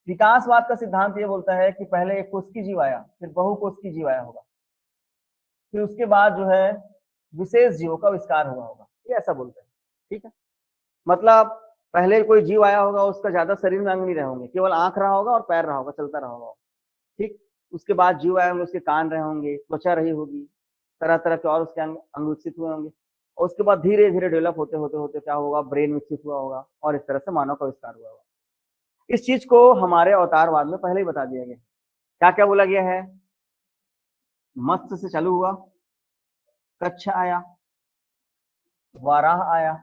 विकासवाद का सिद्धांत ये बोलता है कि पहले एक कोशिकीय जीव आया, फिर बहुकोशिकीय जीव आया होगा, फिर उसके बाद जो है विशेष जीवों का विस्तार हुआ होगा, ये ऐसा बोलते हैं, ठीक है। मतलब पहले कोई जीव आया होगा, उसका ज्यादा शरीर में अंग नहीं रहे होंगे, केवल आंख रहा होगा और पैर रहा होगा, चलता रहा होगा, ठीक। उसके बाद जीव आए होंगे, उसके कान रहे होंगे, त्वचा रही होगी, तरह तरह के और उसके अंग विकसित हुए होंगे, और उसके बाद धीरे धीरे डेवलप होते होते होते क्या होगा, ब्रेन विकसित हुआ होगा, और इस तरह से मानव का विस्तार हुआ होगा। इस चीज को हमारे अवतारवाद में पहले ही बता दिया गया। क्या क्या बोला गया है? मत्स्य से चालू हुआ, कच्छ आया, वाराह आया,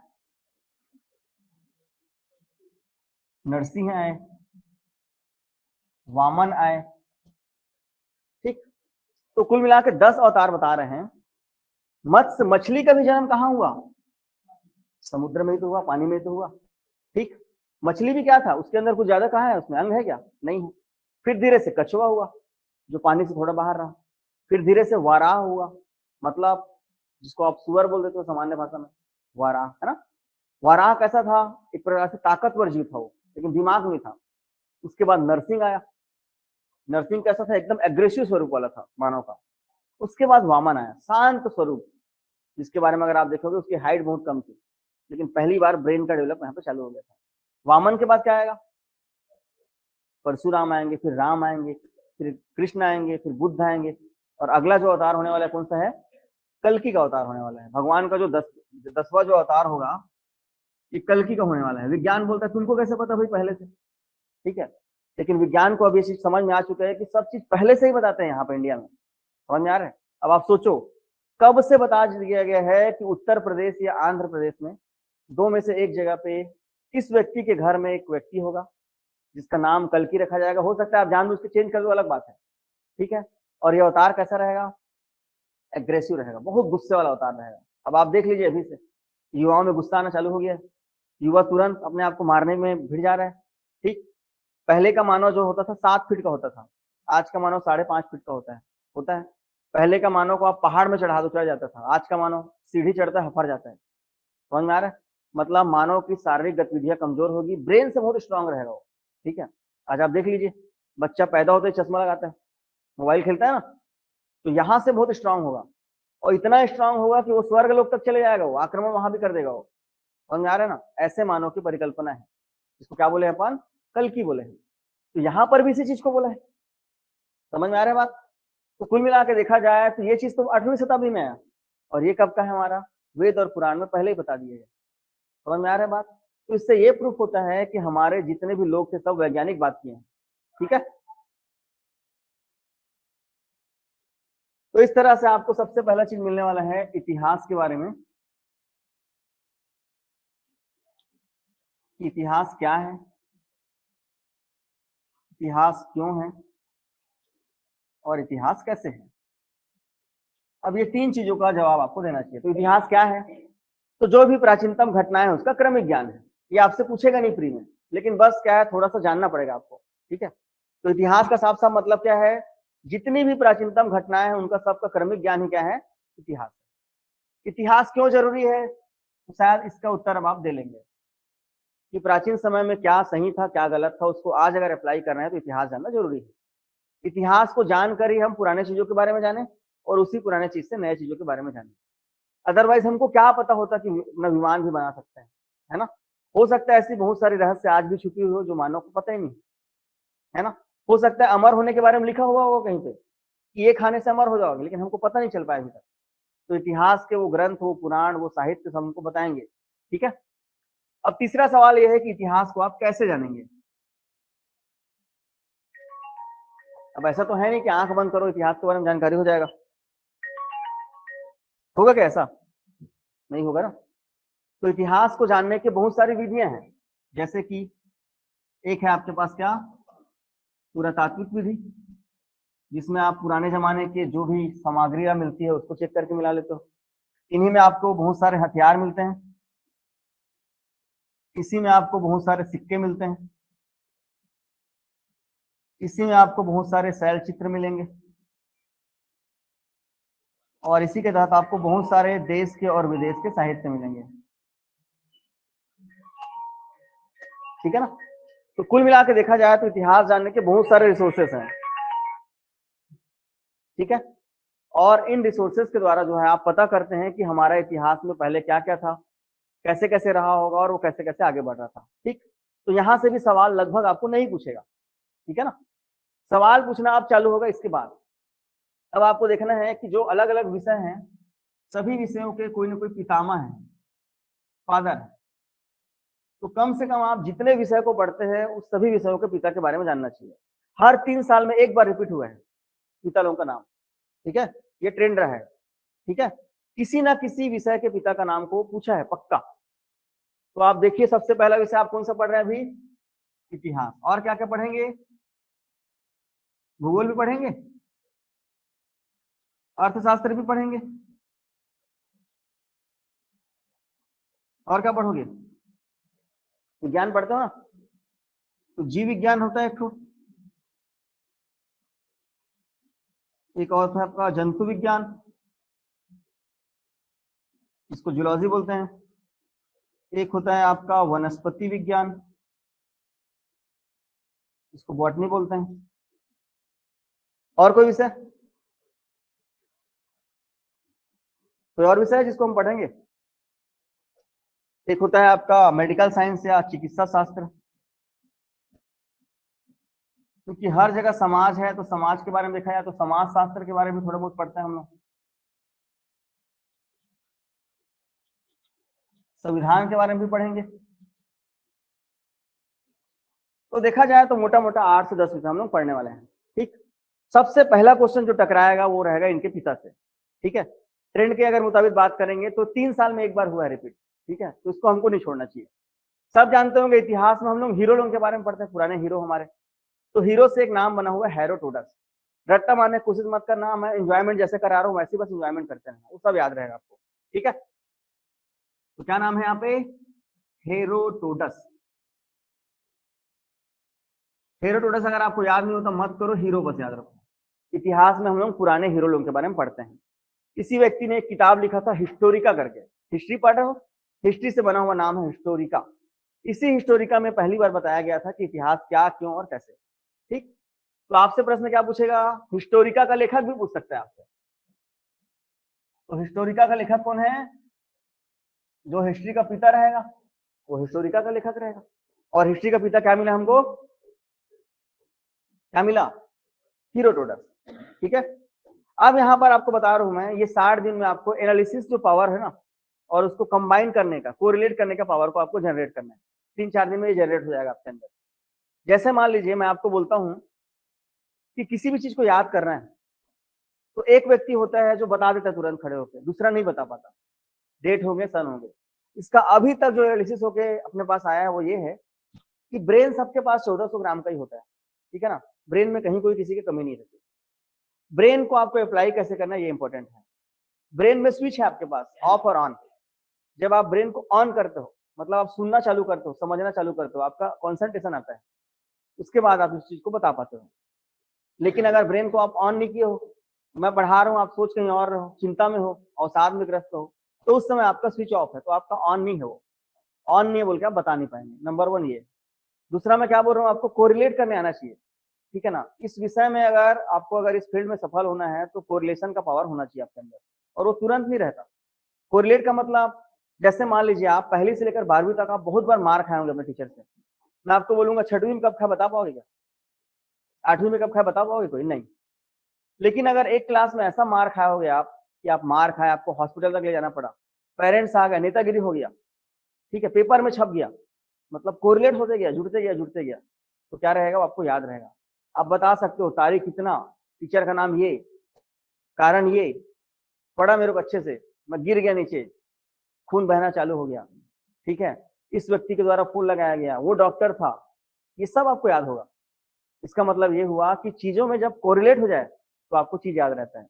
नरसिंह आए, वामन आए, ठीक। तो कुल मिला के 10 अवतार बता रहे हैं। मत्स्य मछली का भी जन्म कहाँ हुआ? समुद्र में ही तो हुआ, पानी में ही तो हुआ, ठीक। मछली भी क्या था, उसके अंदर कुछ ज्यादा कहाँ है, उसमें अंग है क्या? नहीं है। फिर धीरे से कछुआ हुआ, जो पानी से थोड़ा बाहर रहा। फिर धीरे से वाराह हुआ, मतलब जिसको आप सुअर बोल देते हो सामान्य भाषा में, वाराह, है ना। वाराह कैसा था? एक प्रकार से ताकतवर जीव था वो, लेकिन दिमाग में था। उसके बाद नरसिंह आया। नरसिंह कैसा था? एकदम एग्रेसिव स्वरूप वाला था मानव का। उसके बाद वामन आया, शांत स्वरूप, जिसके बारे में अगर आप देखोगे उसकी हाइट बहुत कम थी, लेकिन पहली बार ब्रेन का डेवलप यहाँ पे चालू हो गया था। वामन के बाद क्या आएगा? परशुराम आएंगे, फिर राम आएंगे, फिर कृष्ण आएंगे, फिर बुद्ध आएंगे, और अगला जो अवतार होने वाला है कौन सा है? कल्कि का अवतार होने वाला है। भगवान का जो 10वां जो अवतार होगा, ये कल्कि का होने वाला है। विज्ञान बोलता है, तुमको कैसे पता भाई पहले से? ठीक है, लेकिन विज्ञान को अब ये चीज समझ में आ चुका है कि सब चीज पहले से ही बताते हैं यहाँ पे इंडिया में। समझ में आ रहा है? अब आप सोचो, कब से बता दिया गया है कि उत्तर प्रदेश या आंध्र प्रदेश में दो में से एक जगह पे इस व्यक्ति के घर में एक व्यक्ति होगा जिसका नाम कल्कि रखा जाएगा। हो सकता है आप जानबूझ के चेंज कर दो, अलग बात है, ठीक है। और ये अवतार कैसा रहेगा? एग्रेसिव रहेगा, बहुत गुस्से वाला अवतार रहेगा। अब आप देख लीजिए, अभी से युवाओं में गुस्सा आना चालू हो गया है। युवा तुरंत अपने आप को मारने में भिड़ जा रहा है, ठीक। पहले का मानव जो होता था 7 फीट का होता था, आज का मानव 5.5 फीट का होता है। पहले का मानव को आप पहाड़ में चढ़ा दो चढ़ जाता था, आज का मानव सीढ़ी चढ़ता है हफर जाता है। समझ में आ रहा है? मतलब मानव की शारीरिक गतिविधियां कमजोर होगी, ब्रेन से बहुत स्ट्रांग रहेगा वो, ठीक है। आज आप देख लीजिए, बच्चा पैदा होते ही चश्मा लगाता है, मोबाइल खेलता है ना, तो यहाँ से बहुत स्ट्रांग होगा, और इतना स्ट्रांग होगा कि वो स्वर्ग लोक तक चले जाएगा, वो आक्रमण वहां भी कर देगा वो। समझ में आ रहा है ना? ऐसे मानव की परिकल्पना है, इसको क्या बोले अपन? कल्कि बोले हैं। तो यहाँ पर भी इसी चीज को बोला है। समझ में आ रहा है बात? तो कुल मिला के देखा जाए तो ये चीज तो 8वीं शताब्दी में आया, और ये कब का है हमारा? वेद और पुराण में पहले ही बता दिए है। समझ में आ रहा है बात? तो इससे ये प्रूफ होता है कि हमारे जितने भी लोग थे सब वैज्ञानिक बात किए हैं, ठीक है। तो इस तरह से आपको सबसे पहला चीज मिलने वाला है इतिहास के बारे में। इतिहास क्या है, इतिहास क्यों है, और इतिहास कैसे है। अब ये 3 चीजों का जवाब आपको देना चाहिए। तो इतिहास क्या है? तो जो भी प्राचीनतम घटनाएं है उसका क्रमिक ज्ञान है। ये आपसे पूछेगा नहीं फ्री में, लेकिन बस क्या है, थोड़ा सा जानना पड़ेगा आपको, ठीक है। तो इतिहास का साफ साफ मतलब क्या है? जितनी भी प्राचीनतम घटनाएं हैं उनका सबका क्रमिक ज्ञान ही क्या है? इतिहास। इतिहास क्यों जरूरी है? तो शायद इसका उत्तर अब आप दे लेंगे कि प्राचीन समय में क्या सही था क्या गलत था, उसको आज अगर अप्लाई कर रहे हैं तो इतिहास जानना जरूरी है। इतिहास को जानकर ही हम पुराने चीजों के बारे में जाने, और उसी पुराने चीज से नए चीजों के बारे में जाने। अदरवाइज हमको क्या पता होता कि न विमान भी बना सकते हैं, है ना। हो सकता है ऐसी बहुत सारी रहस्य आज भी छुपी हुई हो जो मानव को पता ही नहीं, है ना। हो सकता है अमर होने के बारे में लिखा हुआ होगा कहीं पे कि ये खाने से अमर हो जाओगे, लेकिन हमको पता नहीं चल पाया अभी तक। तो इतिहास के वो ग्रंथ, वो पुराण, वो साहित्य सब हमको बताएंगे, ठीक है। अब तीसरा सवाल यह है कि इतिहास को आप कैसे जानेंगे। अब ऐसा तो है नहीं कि आंख बंद करो इतिहास के बारे में जानकारी हो जाएगा, होगा क्या ऐसा? नहीं होगा ना। तो इतिहास को जानने की बहुत सारी विधियां हैं, जैसे कि एक है आपके पास क्या? पुरातात्विक विधि, जिसमें आप पुराने जमाने के जो भी सामग्रियां मिलती है उसको चेक करके मिला लेते हो। इन्हीं में आपको बहुत सारे हथियार मिलते हैं, इसी में आपको बहुत सारे सिक्के मिलते हैं, इसी में आपको बहुत सारे शैल चित्र मिलेंगे, और इसी के तहत आपको बहुत सारे देश के और विदेश के साहित्य मिलेंगे, ठीक है ना। तो कुल मिला के देखा जाए तो इतिहास जानने के बहुत सारे रिसोर्सेस हैं, ठीक है। और इन रिसोर्सेस के द्वारा जो है आप पता करते हैं कि हमारा इतिहास में पहले क्या क्या था, कैसे कैसे रहा होगा, और वो कैसे कैसे आगे बढ़ रहा था, ठीक। तो यहां से भी सवाल लगभग आपको नहीं पूछेगा, ठीक है ना। सवाल पूछना आप चालू होगा इसके बाद। अब आपको देखना है कि जो अलग अलग विषय हैं, सभी विषयों के कोई ना कोई पितामह है, फादर है। तो कम से कम आप जितने विषय को पढ़ते हैं उस सभी विषयों के पिता के बारे में जानना चाहिए। हर 3 साल में एक बार रिपीट हुआ है पिता लोगों का नाम, ठीक है। ये ट्रेंड रहा है, ठीक है। किसी ना किसी विषय के पिता का नाम को पूछा है पक्का। तो आप देखिए सबसे पहला विषय आप कौन सा पढ़ रहे हैं अभी? इतिहास। और क्या क्या पढ़ेंगे? भूगोल भी पढ़ेंगे, अर्थशास्त्र भी पढ़ेंगे, और क्या पढ़ोगे? विज्ञान पढ़ते हो ना, तो जीव विज्ञान होता है एक ठो, एक और था आपका जंतु विज्ञान, इसको जूलॉजी बोलते हैं। एक होता है आपका वनस्पति विज्ञान, इसको बॉटनी बोलते हैं। और कोई विषय? कोई और विषय है जिसको हम पढ़ेंगे? एक होता है आपका मेडिकल साइंस या चिकित्सा शास्त्र, क्योंकि हर जगह समाज है तो समाज के बारे में देखा जाए तो समाज शास्त्र के बारे में थोड़ा बहुत पढ़ते हैं हम लोग। संविधान के बारे में भी पढ़ेंगे। तो देखा जाए तो मोटा मोटा 8 से 10 विषय हम लोग पढ़ने वाले हैं। ठीक, सबसे पहला क्वेश्चन जो टकराएगा वो रहेगा इनके पिता से। ठीक है, ट्रेंड के अगर मुताबिक बात करेंगे तो 3 साल में एक बार हुआ है रिपीट। ठीक है, तो इसको हमको नहीं छोड़ना चाहिए। सब जानते होंगे इतिहास में हम लोग हीरो लोगों के बारे में पढ़ते हैं, पुराने हीरो हमारे। तो हीरो से एक नाम बना हुआ है हेरोडोटस। रट्टा मारने की कोशिश मत करना, मैं एंजॉयमेंट जैसे करा रहा हूँ वैसे बस एंजॉयमेंट करते रहना, वो सब याद रहेगा आपको। ठीक है, तो क्या नाम है यहाँ पे? हेरोडोटस। हेरोडोटस अगर आपको याद नहीं होता मत करो, हीरो बस याद रखो। इतिहास में हम लोग पुराने हीरो लोगों के बारे में पढ़ते हैं। किसी व्यक्ति ने एक किताब लिखा था हिस्टोरिका करके, हिस्ट्री पढ़ रहे हो? हिस्ट्री से बना हुआ नाम है हिस्टोरिका। इसी हिस्टोरिका में पहली बार बताया गया था कि इतिहास क्या, क्यों और कैसे। ठीक, तो आपसे प्रश्न क्या पूछेगा? हिस्टोरिका का लेखक भी पूछ सकता है आपसे। तो हिस्टोरिका का लेखक कौन है? जो हिस्ट्री का पिता रहेगा वो हिस्टोरिका का लेखक रहेगा। और हिस्ट्री का पिता क्या मिला हमको? क्या मिला? हेरोडोटस। ठीक है, अब यहाँ पर आपको बता रहा हूं मैं, ये 60 दिन में आपको एनालिसिस जो पावर है ना, और उसको कंबाइन करने का, कोरिलेट करने का पावर को आपको जनरेट करना है। 3-4 दिन में ये जनरेट हो जाएगा आपके अंदर। जैसे मान लीजिए मैं आपको बोलता हूं कि किसी भी चीज को याद करना है, तो एक व्यक्ति होता है जो बता देता है तुरंत खड़े होकर, दूसरा नहीं बता पाता। डेट हो गए, सन हो गए। इसका अभी तक जो एनालिसिस होके अपने पास आया है वो ये है कि ब्रेन सबके पास 1400 ग्राम का ही होता है। ठीक है ना, ब्रेन में कहीं कोई किसी की कमी नहीं रहती। ब्रेन को आपको अप्लाई कैसे करना है ये इंपॉर्टेंट है। ब्रेन में स्विच है आपके पास, ऑफ और ऑन। जब आप ब्रेन को ऑन करते हो मतलब आप सुनना चालू करते हो, समझना चालू करते हो, आपका कॉन्सेंट्रेशन आता है, उसके बाद आप इस चीज को बता पाते हो। लेकिन अगर ब्रेन को आप ऑन नहीं किए हो, मैं पढ़ा रहा हूँ, आप सोच कहीं और रहो, चिंता में हो, अवसाद में ग्रस्त हो, तो उस समय आपका स्विच ऑफ है, तो आपका ऑन नहीं है वो। ऑन नहीं है बोल के आप बता नहीं पाएंगे, नंबर 1 ये। दूसरा मैं क्या बोल रहा हूँ, आपको कोरिलेट करने आना चाहिए। ठीक है ना, इस विषय में अगर आपको अगर इस फील्ड में सफल होना है तो कोरिलेशन का पावर होना चाहिए आपके अंदर, और वो तुरंत नहीं रहता। कोरिलेट का मतलब, जैसे मान लीजिए आप पहली से लेकर 12वीं तक आप बहुत बार मार खाए होंगे अपने टीचर से। मैं आपको बोलूंगा 6वीं में कब खाया बता पाओगे क्या? 8वीं में कब खाया बता पाओगे? कोई नहीं। लेकिन अगर एक क्लास में ऐसा मार खाए होगे आप कि आप मार खाए, आपको हॉस्पिटल तक ले जाना पड़ा, पेरेंट्स आ गए, नेतागिरी हो गया, ठीक है, पेपर में छप गया, मतलब कोरिलेट होते गया, जुड़ते गया जुड़ते गया, तो क्या रहेगा वो आपको याद रहेगा। आप बता सकते हो तारीख कितना, टीचर का नाम ये, कारण ये, पढ़ा मेरे को अच्छे से, मैं गिर गया नीचे, खून बहना चालू हो गया, ठीक है, इस व्यक्ति के द्वारा फूल लगाया गया, वो डॉक्टर था, ये सब आपको याद होगा। इसका मतलब ये हुआ कि चीजों में जब कोरिलेट हो जाए तो आपको चीज याद रहता है।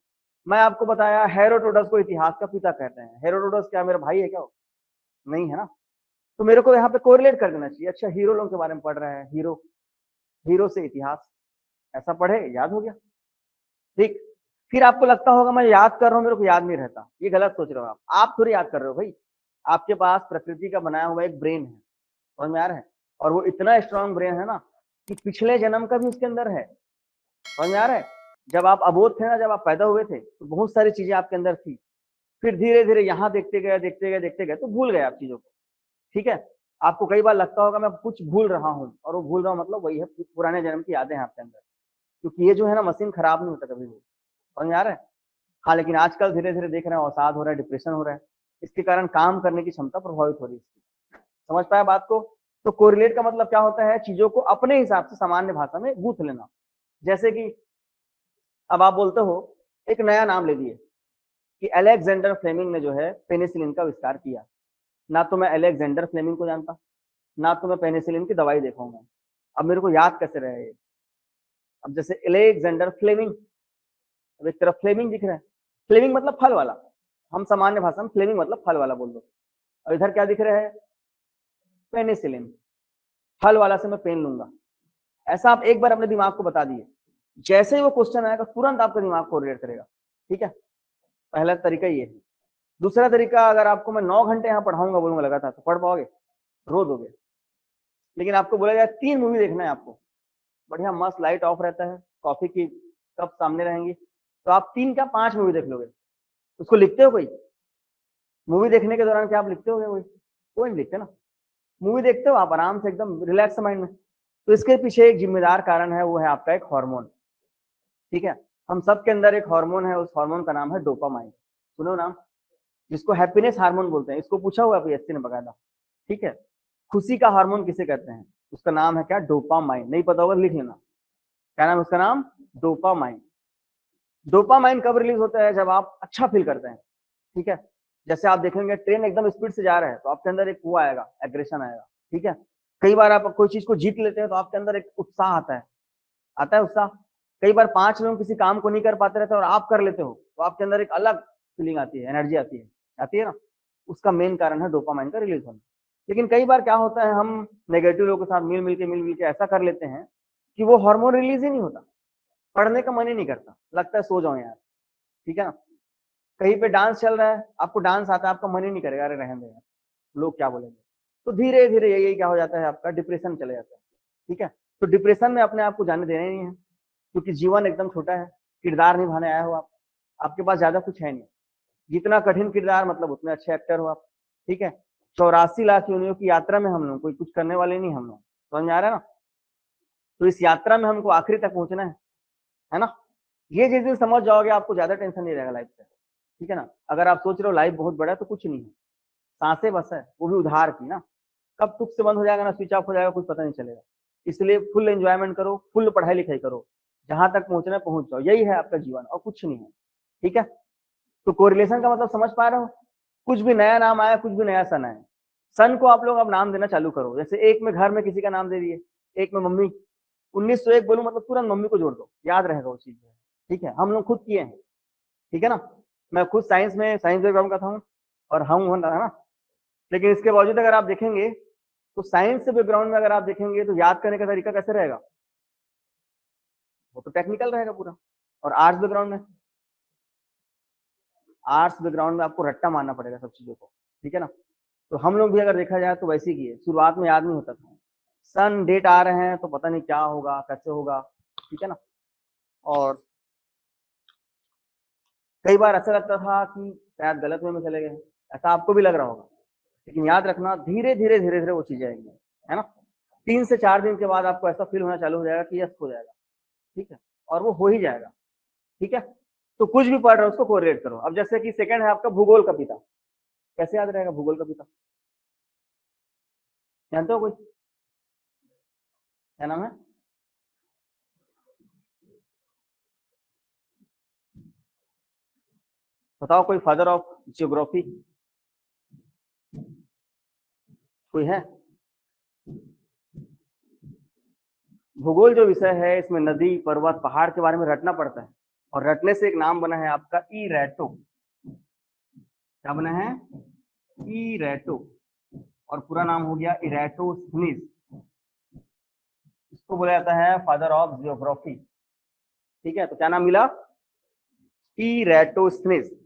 मैं आपको बताया हेरोडोटस को इतिहास का पिता कहते हैं। हेरोडोटस क्या मेरा भाई है क्या? नहीं है ना, तो मेरे को यहाँ पे कोरिलेट कर देना चाहिए। अच्छा, हीरो लोगों के बारे में पढ़ रहे हैं, हीरो, हीरो से इतिहास, ऐसा पढ़े, याद हो गया। ठीक, फिर आपको लगता होगा मैं याद कर रहा हूँ, मेरे को याद नहीं रहता, ये गलत सोच रहे हो आप थोड़ी याद कर रहे हो भाई। आपके पास प्रकृति का बनाया हुआ एक ब्रेन है, समझ में आ रहा है, और वो इतना स्ट्रांग ब्रेन है ना कि पिछले जन्म का भी उसके अंदर है, समझ में आ रहा है। जब आप अबोध थे ना, जब आप पैदा हुए थे तो बहुत सारी चीजें आपके अंदर थी, फिर धीरे धीरे यहाँ देखते गए देखते गए देखते गए तो भूल गए आप चीजों को। ठीक है, आपको कई बार लगता होगा मैं कुछ भूल रहा हूँ, और वो भूल रहा हूँ मतलब वही है पुराने जन्म की यादें हैं आपके अंदर, क्योंकि ये जो है ना मशीन खराब नहीं होता कभी भी, समझ में आ रहा है। हाँ, लेकिन आजकल धीरे धीरे देख रहे हैं अवसाद हो रहा है, डिप्रेशन हो रहा है, इसके कारण काम करने की क्षमता प्रभावित हो रही है। समझ पाया बात को? तो कोरिलेट का मतलब क्या होता है, चीजों को अपने हिसाब से सामान्य भाषा में गूंथ लेना। जैसे कि अब आप बोलते हो, एक नया नाम ले दिए कि अलेक्जेंडर फ्लेमिंग ने जो है पेनिसिलिन का आविष्कार किया। ना तो मैं अलेक्जेंडर फ्लेमिंग को जानता, ना तो मैं पेनिसिलिन की दवाई देखूंगा, अब मेरे को याद कैसे रहे? अब जैसे अलेक्जेंडर फ्लेमिंग, अब एक तरफ फ्लेमिंग दिख रहा है, फ्लेमिंग मतलब फल वाला, हम सामान्य भाषा में फ्लेमिंग मतलब फल वाला बोल दो। और इधर क्या दिख रहा है? पेनिसिलिन, फल वाला से मैं पेन लूंगा। ऐसा आप एक बार अपने दिमाग को बता दिए, जैसे ही वो क्वेश्चन आएगा तुरंत आपका दिमाग कोरिलेट करेगा। ठीक है, पहला तरीका ये है। दूसरा तरीका, अगर आपको मैं 9 घंटे यहाँ पढ़ाऊंगा बोलूंगा लगातार, तो पढ़ पाओगे? रो दोगे। लेकिन आपको बोला जाए 3 मूवी देखना है आपको, बढ़िया मस्त लाइट ऑफ रहता है, कॉफी की कप सामने रहेंगी, तो आप 3 क्या 5 मूवी देख लोगे। उसको लिखते हो कोई? मूवी देखने के दौरान क्या आप लिखते हो? कोई नहीं लिखते ना। मूवी देखते हो आप आराम से एकदम रिलैक्स माइंड में। तो इसके पीछे एक जिम्मेदार कारण है, वो है आपका एक हार्मोन। ठीक है, हम सब के अंदर एक हार्मोन है, उस हार्मोन का नाम है डोपामाइन। सुनो नाम, जिसको हैप्पीनेस हार्मोन बोलते हैं। इसको पूछा हुआ पीएससी ने बकायदा। ठीक है, खुशी का हार्मोन किसे कहते हैं? उसका नाम है क्या? डोपामाइन। नहीं पता होगा लिख लेना, क्या नाम उसका? नाम डोपामाइन। डोपामाइन कब रिलीज होता है? जब आप अच्छा फील करते हैं। ठीक है, जैसे आप देखेंगे ट्रेन एकदम स्पीड से जा रहा है तो आपके अंदर एक वो आएगा, एग्रेशन आएगा। ठीक है, कई बार आप कोई चीज को जीत लेते हैं तो आपके अंदर एक उत्साह आता है उत्साह। कई बार 5 लोग किसी काम को नहीं कर पाते रहते और आप कर लेते हो, तो आपके अंदर एक अलग फीलिंग आती है, एनर्जी आती है ना। उसका मेन कारण है डोपामाइन का रिलीज होना। लेकिन कई बार क्या होता है, हम नेगेटिव लोगों के साथ मिल मिल के ऐसा कर लेते हैं कि वो हार्मोन रिलीज ही नहीं होता, पढ़ने का मन ही नहीं करता, लगता है सो जाओ यार। ठीक है ना, कहीं पे डांस चल रहा है, आपको डांस आता है, आपका मन ही नहीं करेगा, अरे रहने दो यार, लोग क्या बोलेंगे। तो धीरे धीरे यही क्या हो जाता है, आपका डिप्रेशन चले जाता है। ठीक है, तो डिप्रेशन में अपने आप को जाने देना ही नहीं है, क्योंकि जीवन एकदम छोटा है, किरदार निभाने आए हो आप, आपके पास ज्यादा कुछ है नहीं। जितना कठिन किरदार मतलब उतने अच्छे एक्टर हो आप। ठीक है, 84 लाख योनियों की यात्रा में हम लोग कोई कुछ करने वाले नहीं, हम लोग समझ आ रहा है ना। तो इस यात्रा में हमको आखिरी तक पहुंचना है ना। ये जिस दिन समझ जाओगे आपको ज्यादा टेंशन नहीं रहेगा लाइफ से। ठीक है ना, अगर आप सोच रहे हो लाइफ बहुत बड़ा है, तो कुछ नहीं है, सांसें बस है, वो भी उधार की ना। कब तुक से बंद हो जाएगा ना, स्विच ऑफ हो जाएगा, कुछ पता नहीं चलेगा। इसलिए फुल एंजॉयमेंट करो, फुल पढ़ाई लिखाई करो, जहां तक पहुंचना है पहुंच जाओ, यही है आपका जीवन और कुछ नहीं है। ठीक है, तो कोरिलेशन का मतलब समझ पा रहे हो? कुछ भी नया नाम आया, कुछ भी नया सन आया, सन को आप लोग अब नाम देना चालू करो। जैसे एक में घर में किसी का नाम दे दिए, एक में मम्मी, 1901 बोलूं मतलब तुरंत मम्मी को जोड़ दो, याद रहेगा वो चीज। ठीक है, हम लोग खुद किए हैं। ठीक है ना, मैं खुद साइंस में साइंस बैकग्राउंड का था हूँ, और हम है ना। लेकिन इसके बावजूद अगर आप देखेंगे तो साइंस से बैकग्राउंड में अगर आप देखेंगे तो याद करने का तरीका कैसे रहेगा? वो तो टेक्निकल रहेगा पूरा। और आर्ट्स बैकग्राउंड में आपको रट्टा मारना पड़ेगा सब चीजों को। ठीक है ना, तो हम लोग भी अगर देखा जाए तो वैसे ही किए, शुरुआत में याद नहीं होता था, सन डेट आ रहे हैं तो पता नहीं क्या होगा कैसे होगा। ठीक है ना, और कई बार ऐसा लगता था कि शायद गलत वे में चले गए, ऐसा आपको भी लग रहा होगा। लेकिन याद रखना, धीरे धीरे वो चीजें आएंगी, है ना। 3 से 4 दिन के बाद आपको ऐसा फील होना चालू हो जाएगा कि यस हो जाएगा। ठीक है, और वो हो ही जाएगा। ठीक है, तो कुछ भी पढ़ रहे हो उसको कोरिलेट करो। अब जैसे कि सेकंड है आपका भूगोल का पिता, कैसे याद रहेगा भूगोल का पिता? जानते हो कोई? क्या नाम है? बताओ कोई फादर ऑफ जियोग्राफी कोई है? भूगोल जो विषय है, इसमें नदी पर्वत पहाड़ के बारे में रटना पड़ता है, और रटने से एक नाम बना है आपका इरेटो। क्या बना है? इरेटो, और पूरा नाम हो गया इरेटोस्थनीज। इसको बोला जाता है फादर ऑफ जियोग्राफी। ठीक है, तो क्या नाम मिला? इरेटोस्थनीज।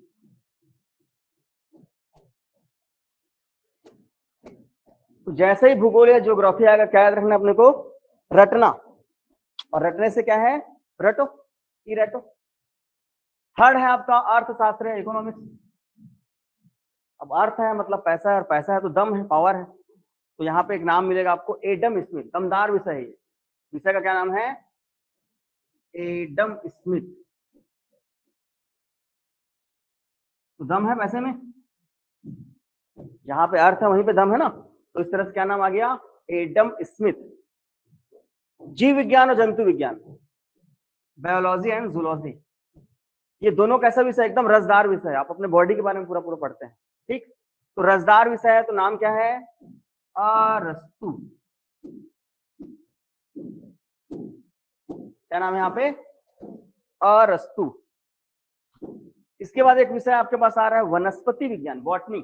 तो जैसे ही भूगोल या ज्योग्राफी आएगा, क्या याद रखना अपने को? रटना। और रटने से क्या है? रटो, इरेटो। थर्ड है आपका अर्थशास्त्र है, इकोनॉमिक्स। अब अर्थ है मतलब पैसा है, और पैसा है तो दम है, पावर है। तो यहाँ पे एक नाम मिलेगा आपको, एडम स्मिथ। दमदार विषय है ये। विषय का क्या नाम है? Adam Smith. तो दम है पैसे में, जहां पे अर्थ है वहीं पे दम है ना। तो इस तरह से क्या नाम आ गया? Adam Smith. जीव विज्ञान और जंतु विज्ञान, बायोलॉजी एंड जूलॉजी, ये दोनों कैसा विषय? एकदम रसदार विषय है। आप अपने बॉडी के बारे में पूरा पूरा पढ़ते हैं। ठीक, तो रसदार विषय है, तो नाम क्या है? अरस्तु। क्या नाम है यहाँ पे, अरस्तु। इसके बाद एक विषय आपके पास आ रहा है वनस्पति विज्ञान, बॉटनी।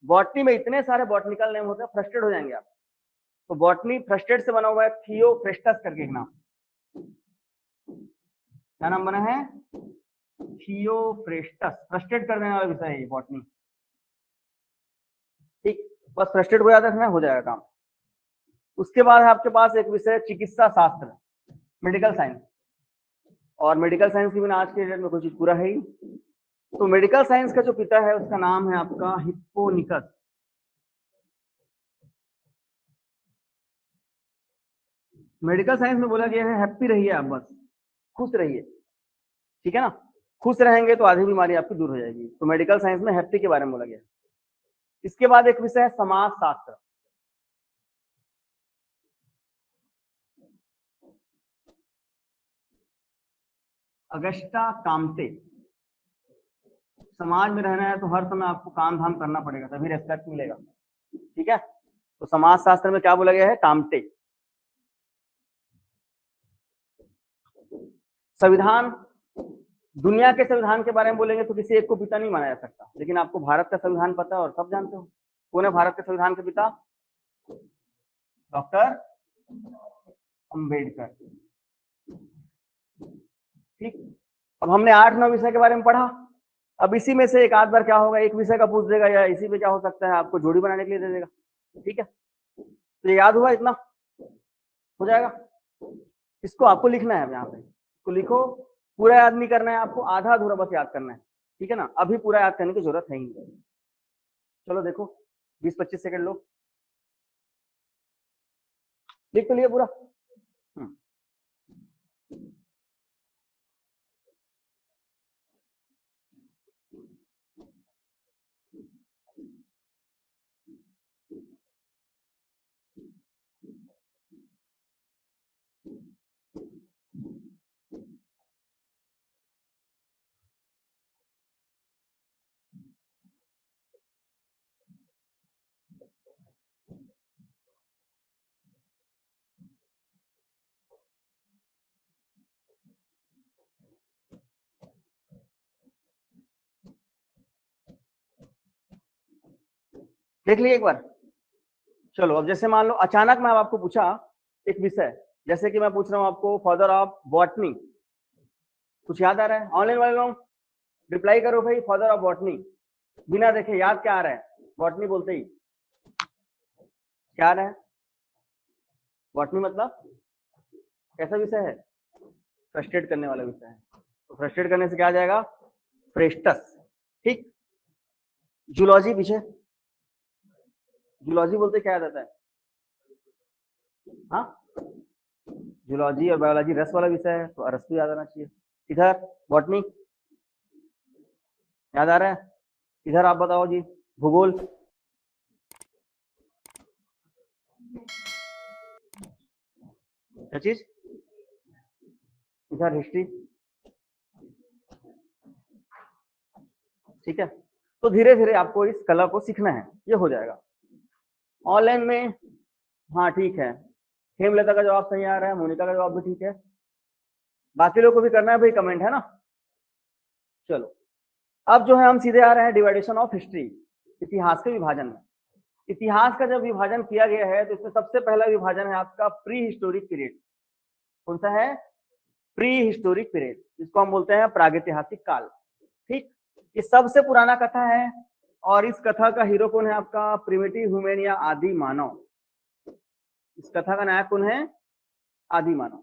बॉटनी में इतने सारे बॉटनिकल नेम होते हैं, फ्रस्ट्रेट हो जाएंगे आप। तो बॉटनी फ्रस्ट्रेट से बना हुआ है, थियोफ्रेस्टस करके एक नाम। क्या नाम बना है, थियोफ्रेस्टस। फ्रस्ट्रेट कर देने वाला विषय है ये बॉटनी। ठीक, बस फ्रस्ट्रेट हो जाता है, हो जाएगा काम। उसके बाद है आपके पास एक विषय चिकित्सा शास्त्र, मेडिकल साइंस। और मेडिकल साइंस के बिना आज के डेट में कोई चीज पूरा है ही। तो मेडिकल साइंस का जो पिता है उसका नाम है आपका हिप्पोनिकस। मेडिकल साइंस में बोला गया है हैप्पी रहिए आप, बस खुश रहिए, ठीक है ना। खुश रहेंगे तो आधी बीमारी आपकी दूर हो जाएगी। तो मेडिकल साइंस में हैप्पी के बारे में बोला गया है। इसके बाद एक विषय है समाज शास्त्र। Auguste Comte. समाज में रहना है तो हर समय आपको काम धाम करना पड़ेगा, तभी रेस्पेक्ट मिलेगा, ठीक है। तो समाज शास्त्र में क्या बोला गया है, काम्टे। संविधान, दुनिया के संविधान के बारे में बोलेंगे तो किसी एक को पिता नहीं माना जा सकता, लेकिन आपको भारत का संविधान पता है और सब जानते हो। कौन है भारत के संविधान के पिता, डॉक्टर अंबेडकर। ठीक, अब हमने 8-9 विषय के बारे में पढ़ा। अब इसी में से एक आध बार क्या होगा, एक विषय का पूछ देगा या इसी में क्या हो सकता है आपको जोड़ी बनाने के लिए दे देगा, ठीक है। तो ये याद हुआ, इतना हो जाएगा। इसको आपको लिखना है, यहाँ पे इसको लिखो। पूरा याद नहीं करना है आपको, आधा अधूरा बस याद करना है, ठीक है ना। अभी पूरा याद करने की जरूरत है ही नहीं। चलो देखो, 20-25 सेकंड लो, लिख तो लिया पूरा। देख लिए एक बार। चलो अब जैसे मान लो अचानक मैं आपको पूछा एक विषय, जैसे कि मैं पूछ रहा हूँ आपको फादर ऑफ बॉटनी, कुछ याद आ रहा है? ऑनलाइन वाले लोग रिप्लाई करो भाई, फादर ऑफ बॉटनी। बिना देखे याद क्या आ रहा है, बॉटनी बोलते ही क्या आ रहा है? बॉटनी मतलब कैसा विषय है? फ्रस्ट्रेट करने वाला विषय है। तो फ्रस्ट्रेट करने से क्या आ जाएगा, फ्रेस्टस। ठीक, जूलॉजी पीछे, जूलॉजी बोलते क्या याद आता है? हाँ, जूलॉजी और बायोलॉजी रस वाला विषय है, तो अरस्तु याद आना चाहिए। इधर बॉटनी याद आ रहा है? इधर आप बताओ जी, भूगोल, क्या चीज? इधर हिस्ट्री, ठीक है। तो धीरे धीरे आपको इस कला को सीखना है, ये हो जाएगा ऑनलाइन में। हाँ ठीक है, हेमलता का जवाब सही आ रहा है, मोनिका का जवाब भी ठीक है, बाकी लोग को भी करना है भाई, कमेंट है ना। चलो अब जो है हम सीधे आ रहे हैं डिवाइडेशन ऑफ हिस्ट्री, इतिहास के विभाजन में। इतिहास का जब विभाजन किया गया है तो इसमें सबसे पहला विभाजन है आपका प्री हिस्टोरिक पीरियड। कौन सा है? प्री हिस्टोरिक पीरियड, जिसको हम बोलते हैं प्रागैतिहासिक काल। ठीक, ये सबसे पुराना कथा है और इस कथा का हीरो कौन है आपका? प्रिमिटिव ह्यूमन या आदि मानव। इस कथा का नायक कौन है? आदि मानव।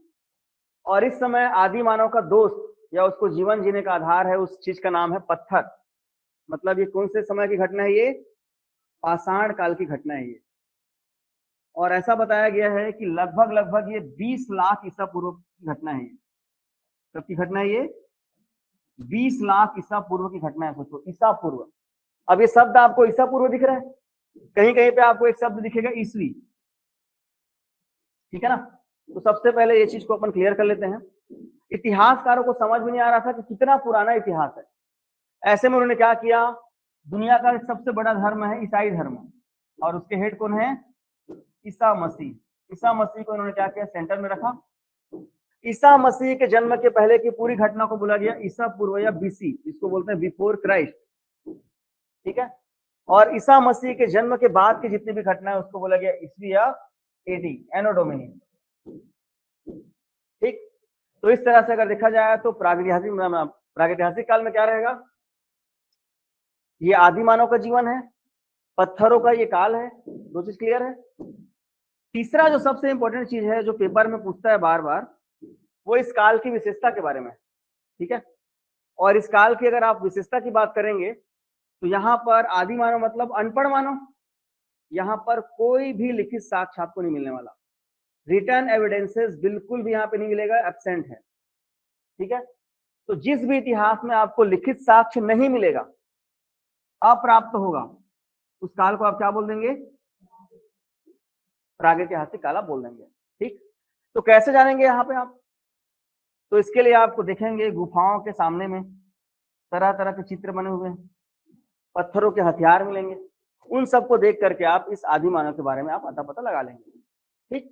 और इस समय आदि मानव का दोस्त या उसको जीवन जीने का आधार है, उस चीज का नाम है पत्थर। मतलब ये कौन से समय की घटना है? ये पाषाण काल की घटना है ये। और ऐसा बताया गया है कि लगभग लगभग ये 20 लाख ईसा पूर्व की घटना है। कब की घटना है ये? 20 लाख ईसा पूर्व की घटना है। सोचो, ईसा पूर्व। अब ये शब्द आपको ईसा पूर्व दिख रहा है, कहीं कहीं पे आपको एक शब्द दिखेगा ईसवी, ठीक है ना। तो सबसे पहले ये चीज को अपन क्लियर कर लेते हैं। इतिहासकारों को समझ में नहीं आ रहा था कि कितना पुराना इतिहास है। ऐसे में उन्होंने क्या किया, दुनिया का सबसे बड़ा धर्म है ईसाई धर्म, और उसके हेड कौन है? ईसा मसीह। ईसा मसीह को उन्होंने क्या किया? सेंटर में रखा। ईसा मसीह के जन्म के पहले की पूरी घटना को बोला गया ईसा पूर्व या बीसी, इसको बोलते हैं बिफोर क्राइस्ट, ठीक है। और ईसा मसीह के जन्म के बाद की जितनी भी घटना है उसको बोला गया ईस्वी या एडी, एनो डोमिनी, ठीक। तो इस तरह से अगर देखा जाए तो प्रागैतिहासिक काल में क्या रहेगा, ये आदि मानव का जीवन है, पत्थरों का ये काल है, दो चीज क्लियर है। तीसरा जो सबसे इंपॉर्टेंट चीज है जो पेपर में पूछता है बार बार, वो इस काल की विशेषता के बारे में, ठीक है। और इस काल की अगर आप विशेषता की बात करेंगे तो यहाँ पर आदि मानव मतलब अनपढ़ मानव, यहाँ पर कोई भी लिखित साक्ष्य आपको नहीं मिलने वाला, रिटर्न एविडेंसेस बिल्कुल भी यहाँ पे नहीं मिलेगा, एब्सेंट है, ठीक है। तो जिस भी इतिहास में आपको लिखित साक्ष्य नहीं मिलेगा, अप्राप्त होगा, उस काल को आप क्या बोल देंगे, प्रागैतिहासिक काल आप बोल देंगे, ठीक। तो कैसे जानेंगे यहाँ पे आप, तो इसके लिए आपको देखेंगे गुफाओं के सामने में तरह तरह के चित्र बने हुए हैं, पत्थरों के हथियार मिलेंगे, उन सबको देख करके आप इस आदि मानव के बारे में आप अता पता लगा लेंगे, ठीक।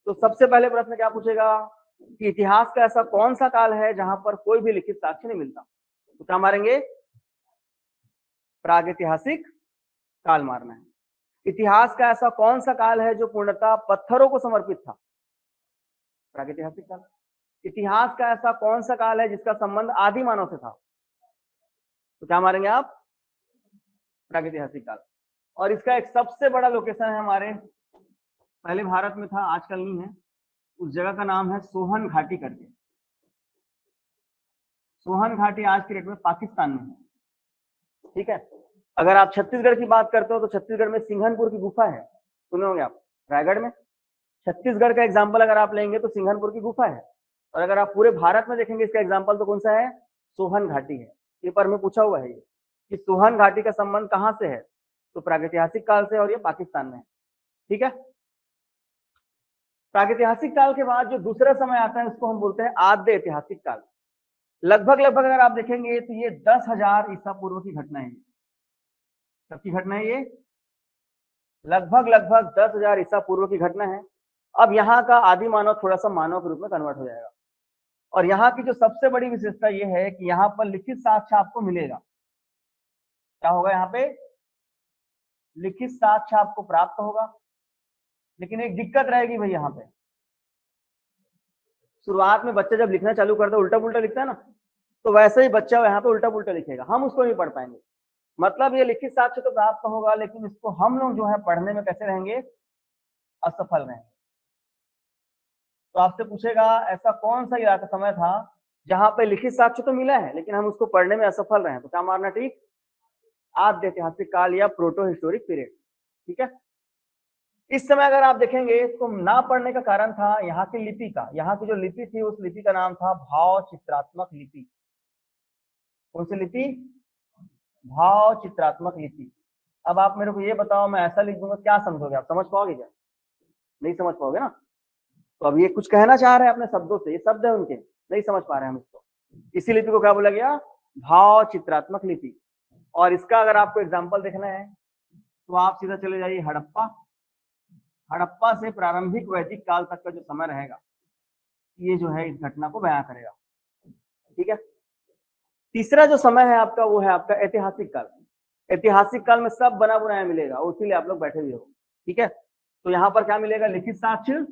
तो सबसे पहले प्रश्न क्या पूछेगा कि इतिहास का ऐसा कौन सा काल है जहां पर कोई भी लिखित साक्ष्य नहीं मिलता, तो क्या मारेंगे, प्रागैतिहासिक काल मारना है। इतिहास का ऐसा कौन सा काल है जो पूर्णतः पत्थरों को समर्पित था, प्रागैतिहासिक काल। इतिहास का ऐसा कौन सा काल है जिसका संबंध आदि मानव से था, तो क्या मारेंगे आप, प्रागैतिहासिक काल। और इसका एक सबसे बड़ा लोकेशन है हमारे, पहले भारत में था आजकल नहीं है, उस जगह का नाम है सोहन घाटी करके। सोहन घाटी आज की डेट में पाकिस्तान में है, ठीक है। अगर आप छत्तीसगढ़ की बात करते हो तो छत्तीसगढ़ में सिंघनपुर की गुफा है, सुने होंगे आप, रायगढ़ में। छत्तीसगढ़ का एग्जाम्पल अगर आप लेंगे तो सिंघनपुर की गुफा है, और अगर आप पूरे भारत में देखेंगे इसका एग्जाम्पल तो कौन सा है, सोहन घाटी है। पेपर में पूछा हुआ है ये कि सोहन घाटी का संबंध कहाँ से है, तो प्रागैतिहासिक काल से, और ये पाकिस्तान में है, ठीक है। प्रागैतिहासिक काल के बाद जो दूसरा समय आता है उसको हम बोलते हैं आद्य ऐतिहासिक काल। लगभग लगभग अगर आप देखेंगे तो ये 10,000 ईसा पूर्व की घटना है, सबकी घटना है ये, लगभग लगभग 10,000 ईसा पूर्व की घटना है। अब यहाँ का आदि मानव थोड़ा सा मानव के रूप में कन्वर्ट हो जाएगा, और यहाँ की जो सबसे बड़ी विशेषता ये है कि यहाँ पर लिखित साक्ष्य आपको मिलेगा, क्या होगा यहाँ पे, लिखित साक्ष्य आपको प्राप्त होगा। लेकिन एक दिक्कत रहेगी भाई, यहाँ पे शुरुआत में बच्चा जब लिखना चालू करता है उल्टा पुल्टा लिखता है ना, तो वैसे ही बच्चा यहाँ पे उल्टा पुल्टा लिखेगा, हम उसको नहीं पढ़ पाएंगे। मतलब ये लिखित साक्ष्य तो प्राप्त होगा, लेकिन इसको हम लोग जो है पढ़ने में कैसे रहेंगे, असफल रहेंगे। तो आपसे पूछेगा ऐसा कौन सा इलाका समय था जहां पे लिखित साक्ष्य तो मिला है लेकिन हम उसको पढ़ने में असफल रहे, तो क्या मारना ठीक, आद्य ऐतिहासिक काल या प्रोटो हिस्टोरिक पीरियड, ठीक है। इस समय अगर आप देखेंगे तो ना पढ़ने का कारण था यहाँ की लिपि का, यहाँ की जो लिपि थी उस लिपि का नाम था भाव चित्रात्मक लिपि। कौन सी लिपि, भाव चित्रात्मक लिपि। अब आप मेरे को ये बताओ, मैं ऐसा लिख दूंगा क्या समझोगे आप, समझ पाओगे क्या, नहीं समझ पाओगे ना। तो अब ये कुछ कहना चाह रहे हैं अपने शब्दों से, ये शब्द है उनके, नहीं समझ पा रहे हैं हम इसको, इसी लिपि को क्या बोला गया, भाव चित्रात्मक लिपि। और इसका अगर आपको एग्जाम्पल देखना है तो आप सीधा चले जाइए हड़प्पा, हड़प्पा से प्रारंभिक वैदिक काल तक का जो समय रहेगा ये जो है इस घटना को बयां करेगा, ठीक है। तीसरा जो समय है आपका वो है आपका ऐतिहासिक काल। ऐतिहासिक काल में सब बना बनाया मिलेगा, उसीलिए आप लोग बैठे हुए हो, ठीक है। तो यहाँ पर क्या मिलेगा, लिखित साक्ष्य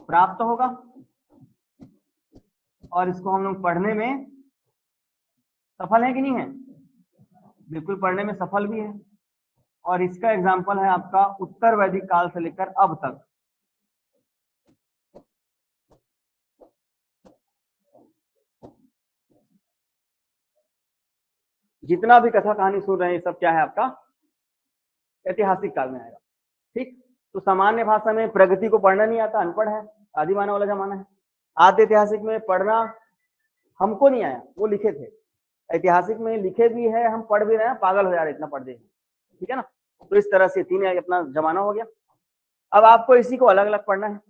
प्राप्त होगा, और इसको हम लोग पढ़ने में सफल है कि नहीं है, बिल्कुल पढ़ने में सफल भी है। और इसका एग्जाम्पल है आपका उत्तर वैदिक काल से लेकर अब तक। जितना भी कथा कहानी सुन रहे हैं सब क्या है आपका, ऐतिहासिक काल में आएगा, ठीक। तो सामान्य भाषा में प्रगति को पढ़ना नहीं आता, अनपढ़ है, आदि मानव वाला जमाना है। आद्य ऐतिहासिक में पढ़ना हमको नहीं आया, वो लिखे थे। ऐतिहासिक में लिखे भी है, हम पढ़ भी रहे हैं, पागल हो जा रहे इतना पढ़ दे, ठीक है ना। तो इस तरह से 3 अपना जमाना हो गया। अब आपको इसी को अलग अलग पढ़ना है।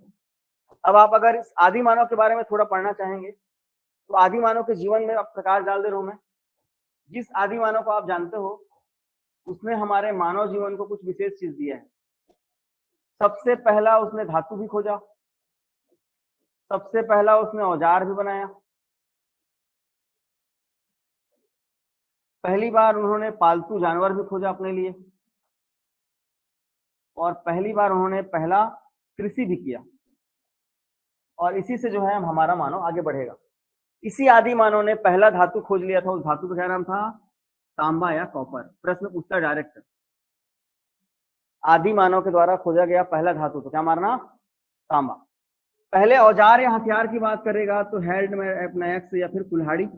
अब आप अगर इस आदि मानव के बारे में थोड़ा पढ़ना चाहेंगे तो आदि मानव के जीवन में आप प्रकाश डाल दे रहा हूं मैं। जिस आदि मानव को आप जानते हो उसने हमारे मानव जीवन को कुछ विशेष चीज दिया है। सबसे पहला उसने धातु भी खोजा, सबसे पहला उसने औजार भी बनाया, पहली बार उन्होंने पालतू जानवर भी खोजा अपने लिए, और पहली बार उन्होंने पहला कृषि भी किया। और इसी से जो है हमारा मानव आगे बढ़ेगा। इसी आदि मानव ने पहला धातु खोज लिया था, उस धातु का क्या नाम था? तांबा या कॉपर। प्रश्न पूछता है डायरेक्ट, आदि मानव के द्वारा खोजा गया पहला धातु, तो क्या मारना? तांबा। पहले औजार या हथियार की बात करेगा तो हेल्ड में अपना एक्स या फिर कुल्हाड़ी,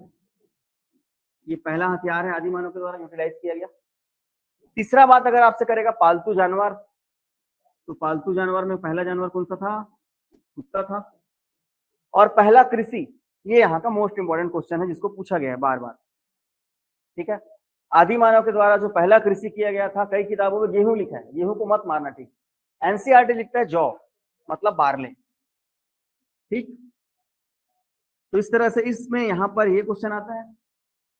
ये पहला हथियार है आदि मानव के द्वारा यूटिलाइज किया गया। तीसरा बात अगर आपसे करेगा पालतू जानवर, तो पालतू जानवर में पहला जानवर कौन सा था? कुत्ता था। और पहला कृषि, ये यहाँ का मोस्ट इंपोर्टेंट क्वेश्चन है जिसको पूछा गया है बार बार, ठीक है। आदि मानव के द्वारा जो पहला कृषि किया गया था, कई किताबों में गेहूं लिखा है, गेहूं को मत मारना, ठीक। एनसीईआरटी लिखता है जौ, मतलब बारले, ठीक। तो इस तरह से इसमें यहाँ पर ये क्वेश्चन आता है।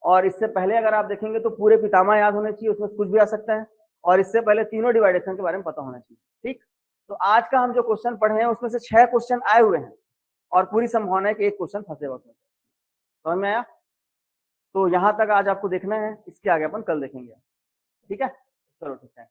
और इससे पहले अगर आप देखेंगे तो पूरे पितामह याद होने चाहिए, उसमें कुछ भी आ सकता है। और इससे पहले तीनों डिवाइडेशन के बारे में पता होना चाहिए, ठीक। तो आज का हम जो क्वेश्चन पढ़े हैं उसमें से 6 क्वेश्चन आए हुए हैं और पूरी संभावना है कि एक क्वेश्चन फंसे हुआ है। समझ में आया? तो यहाँ तक आज आपको देखना है, इसके आगे अपन कल देखेंगे, ठीक है। चलो ठीक है।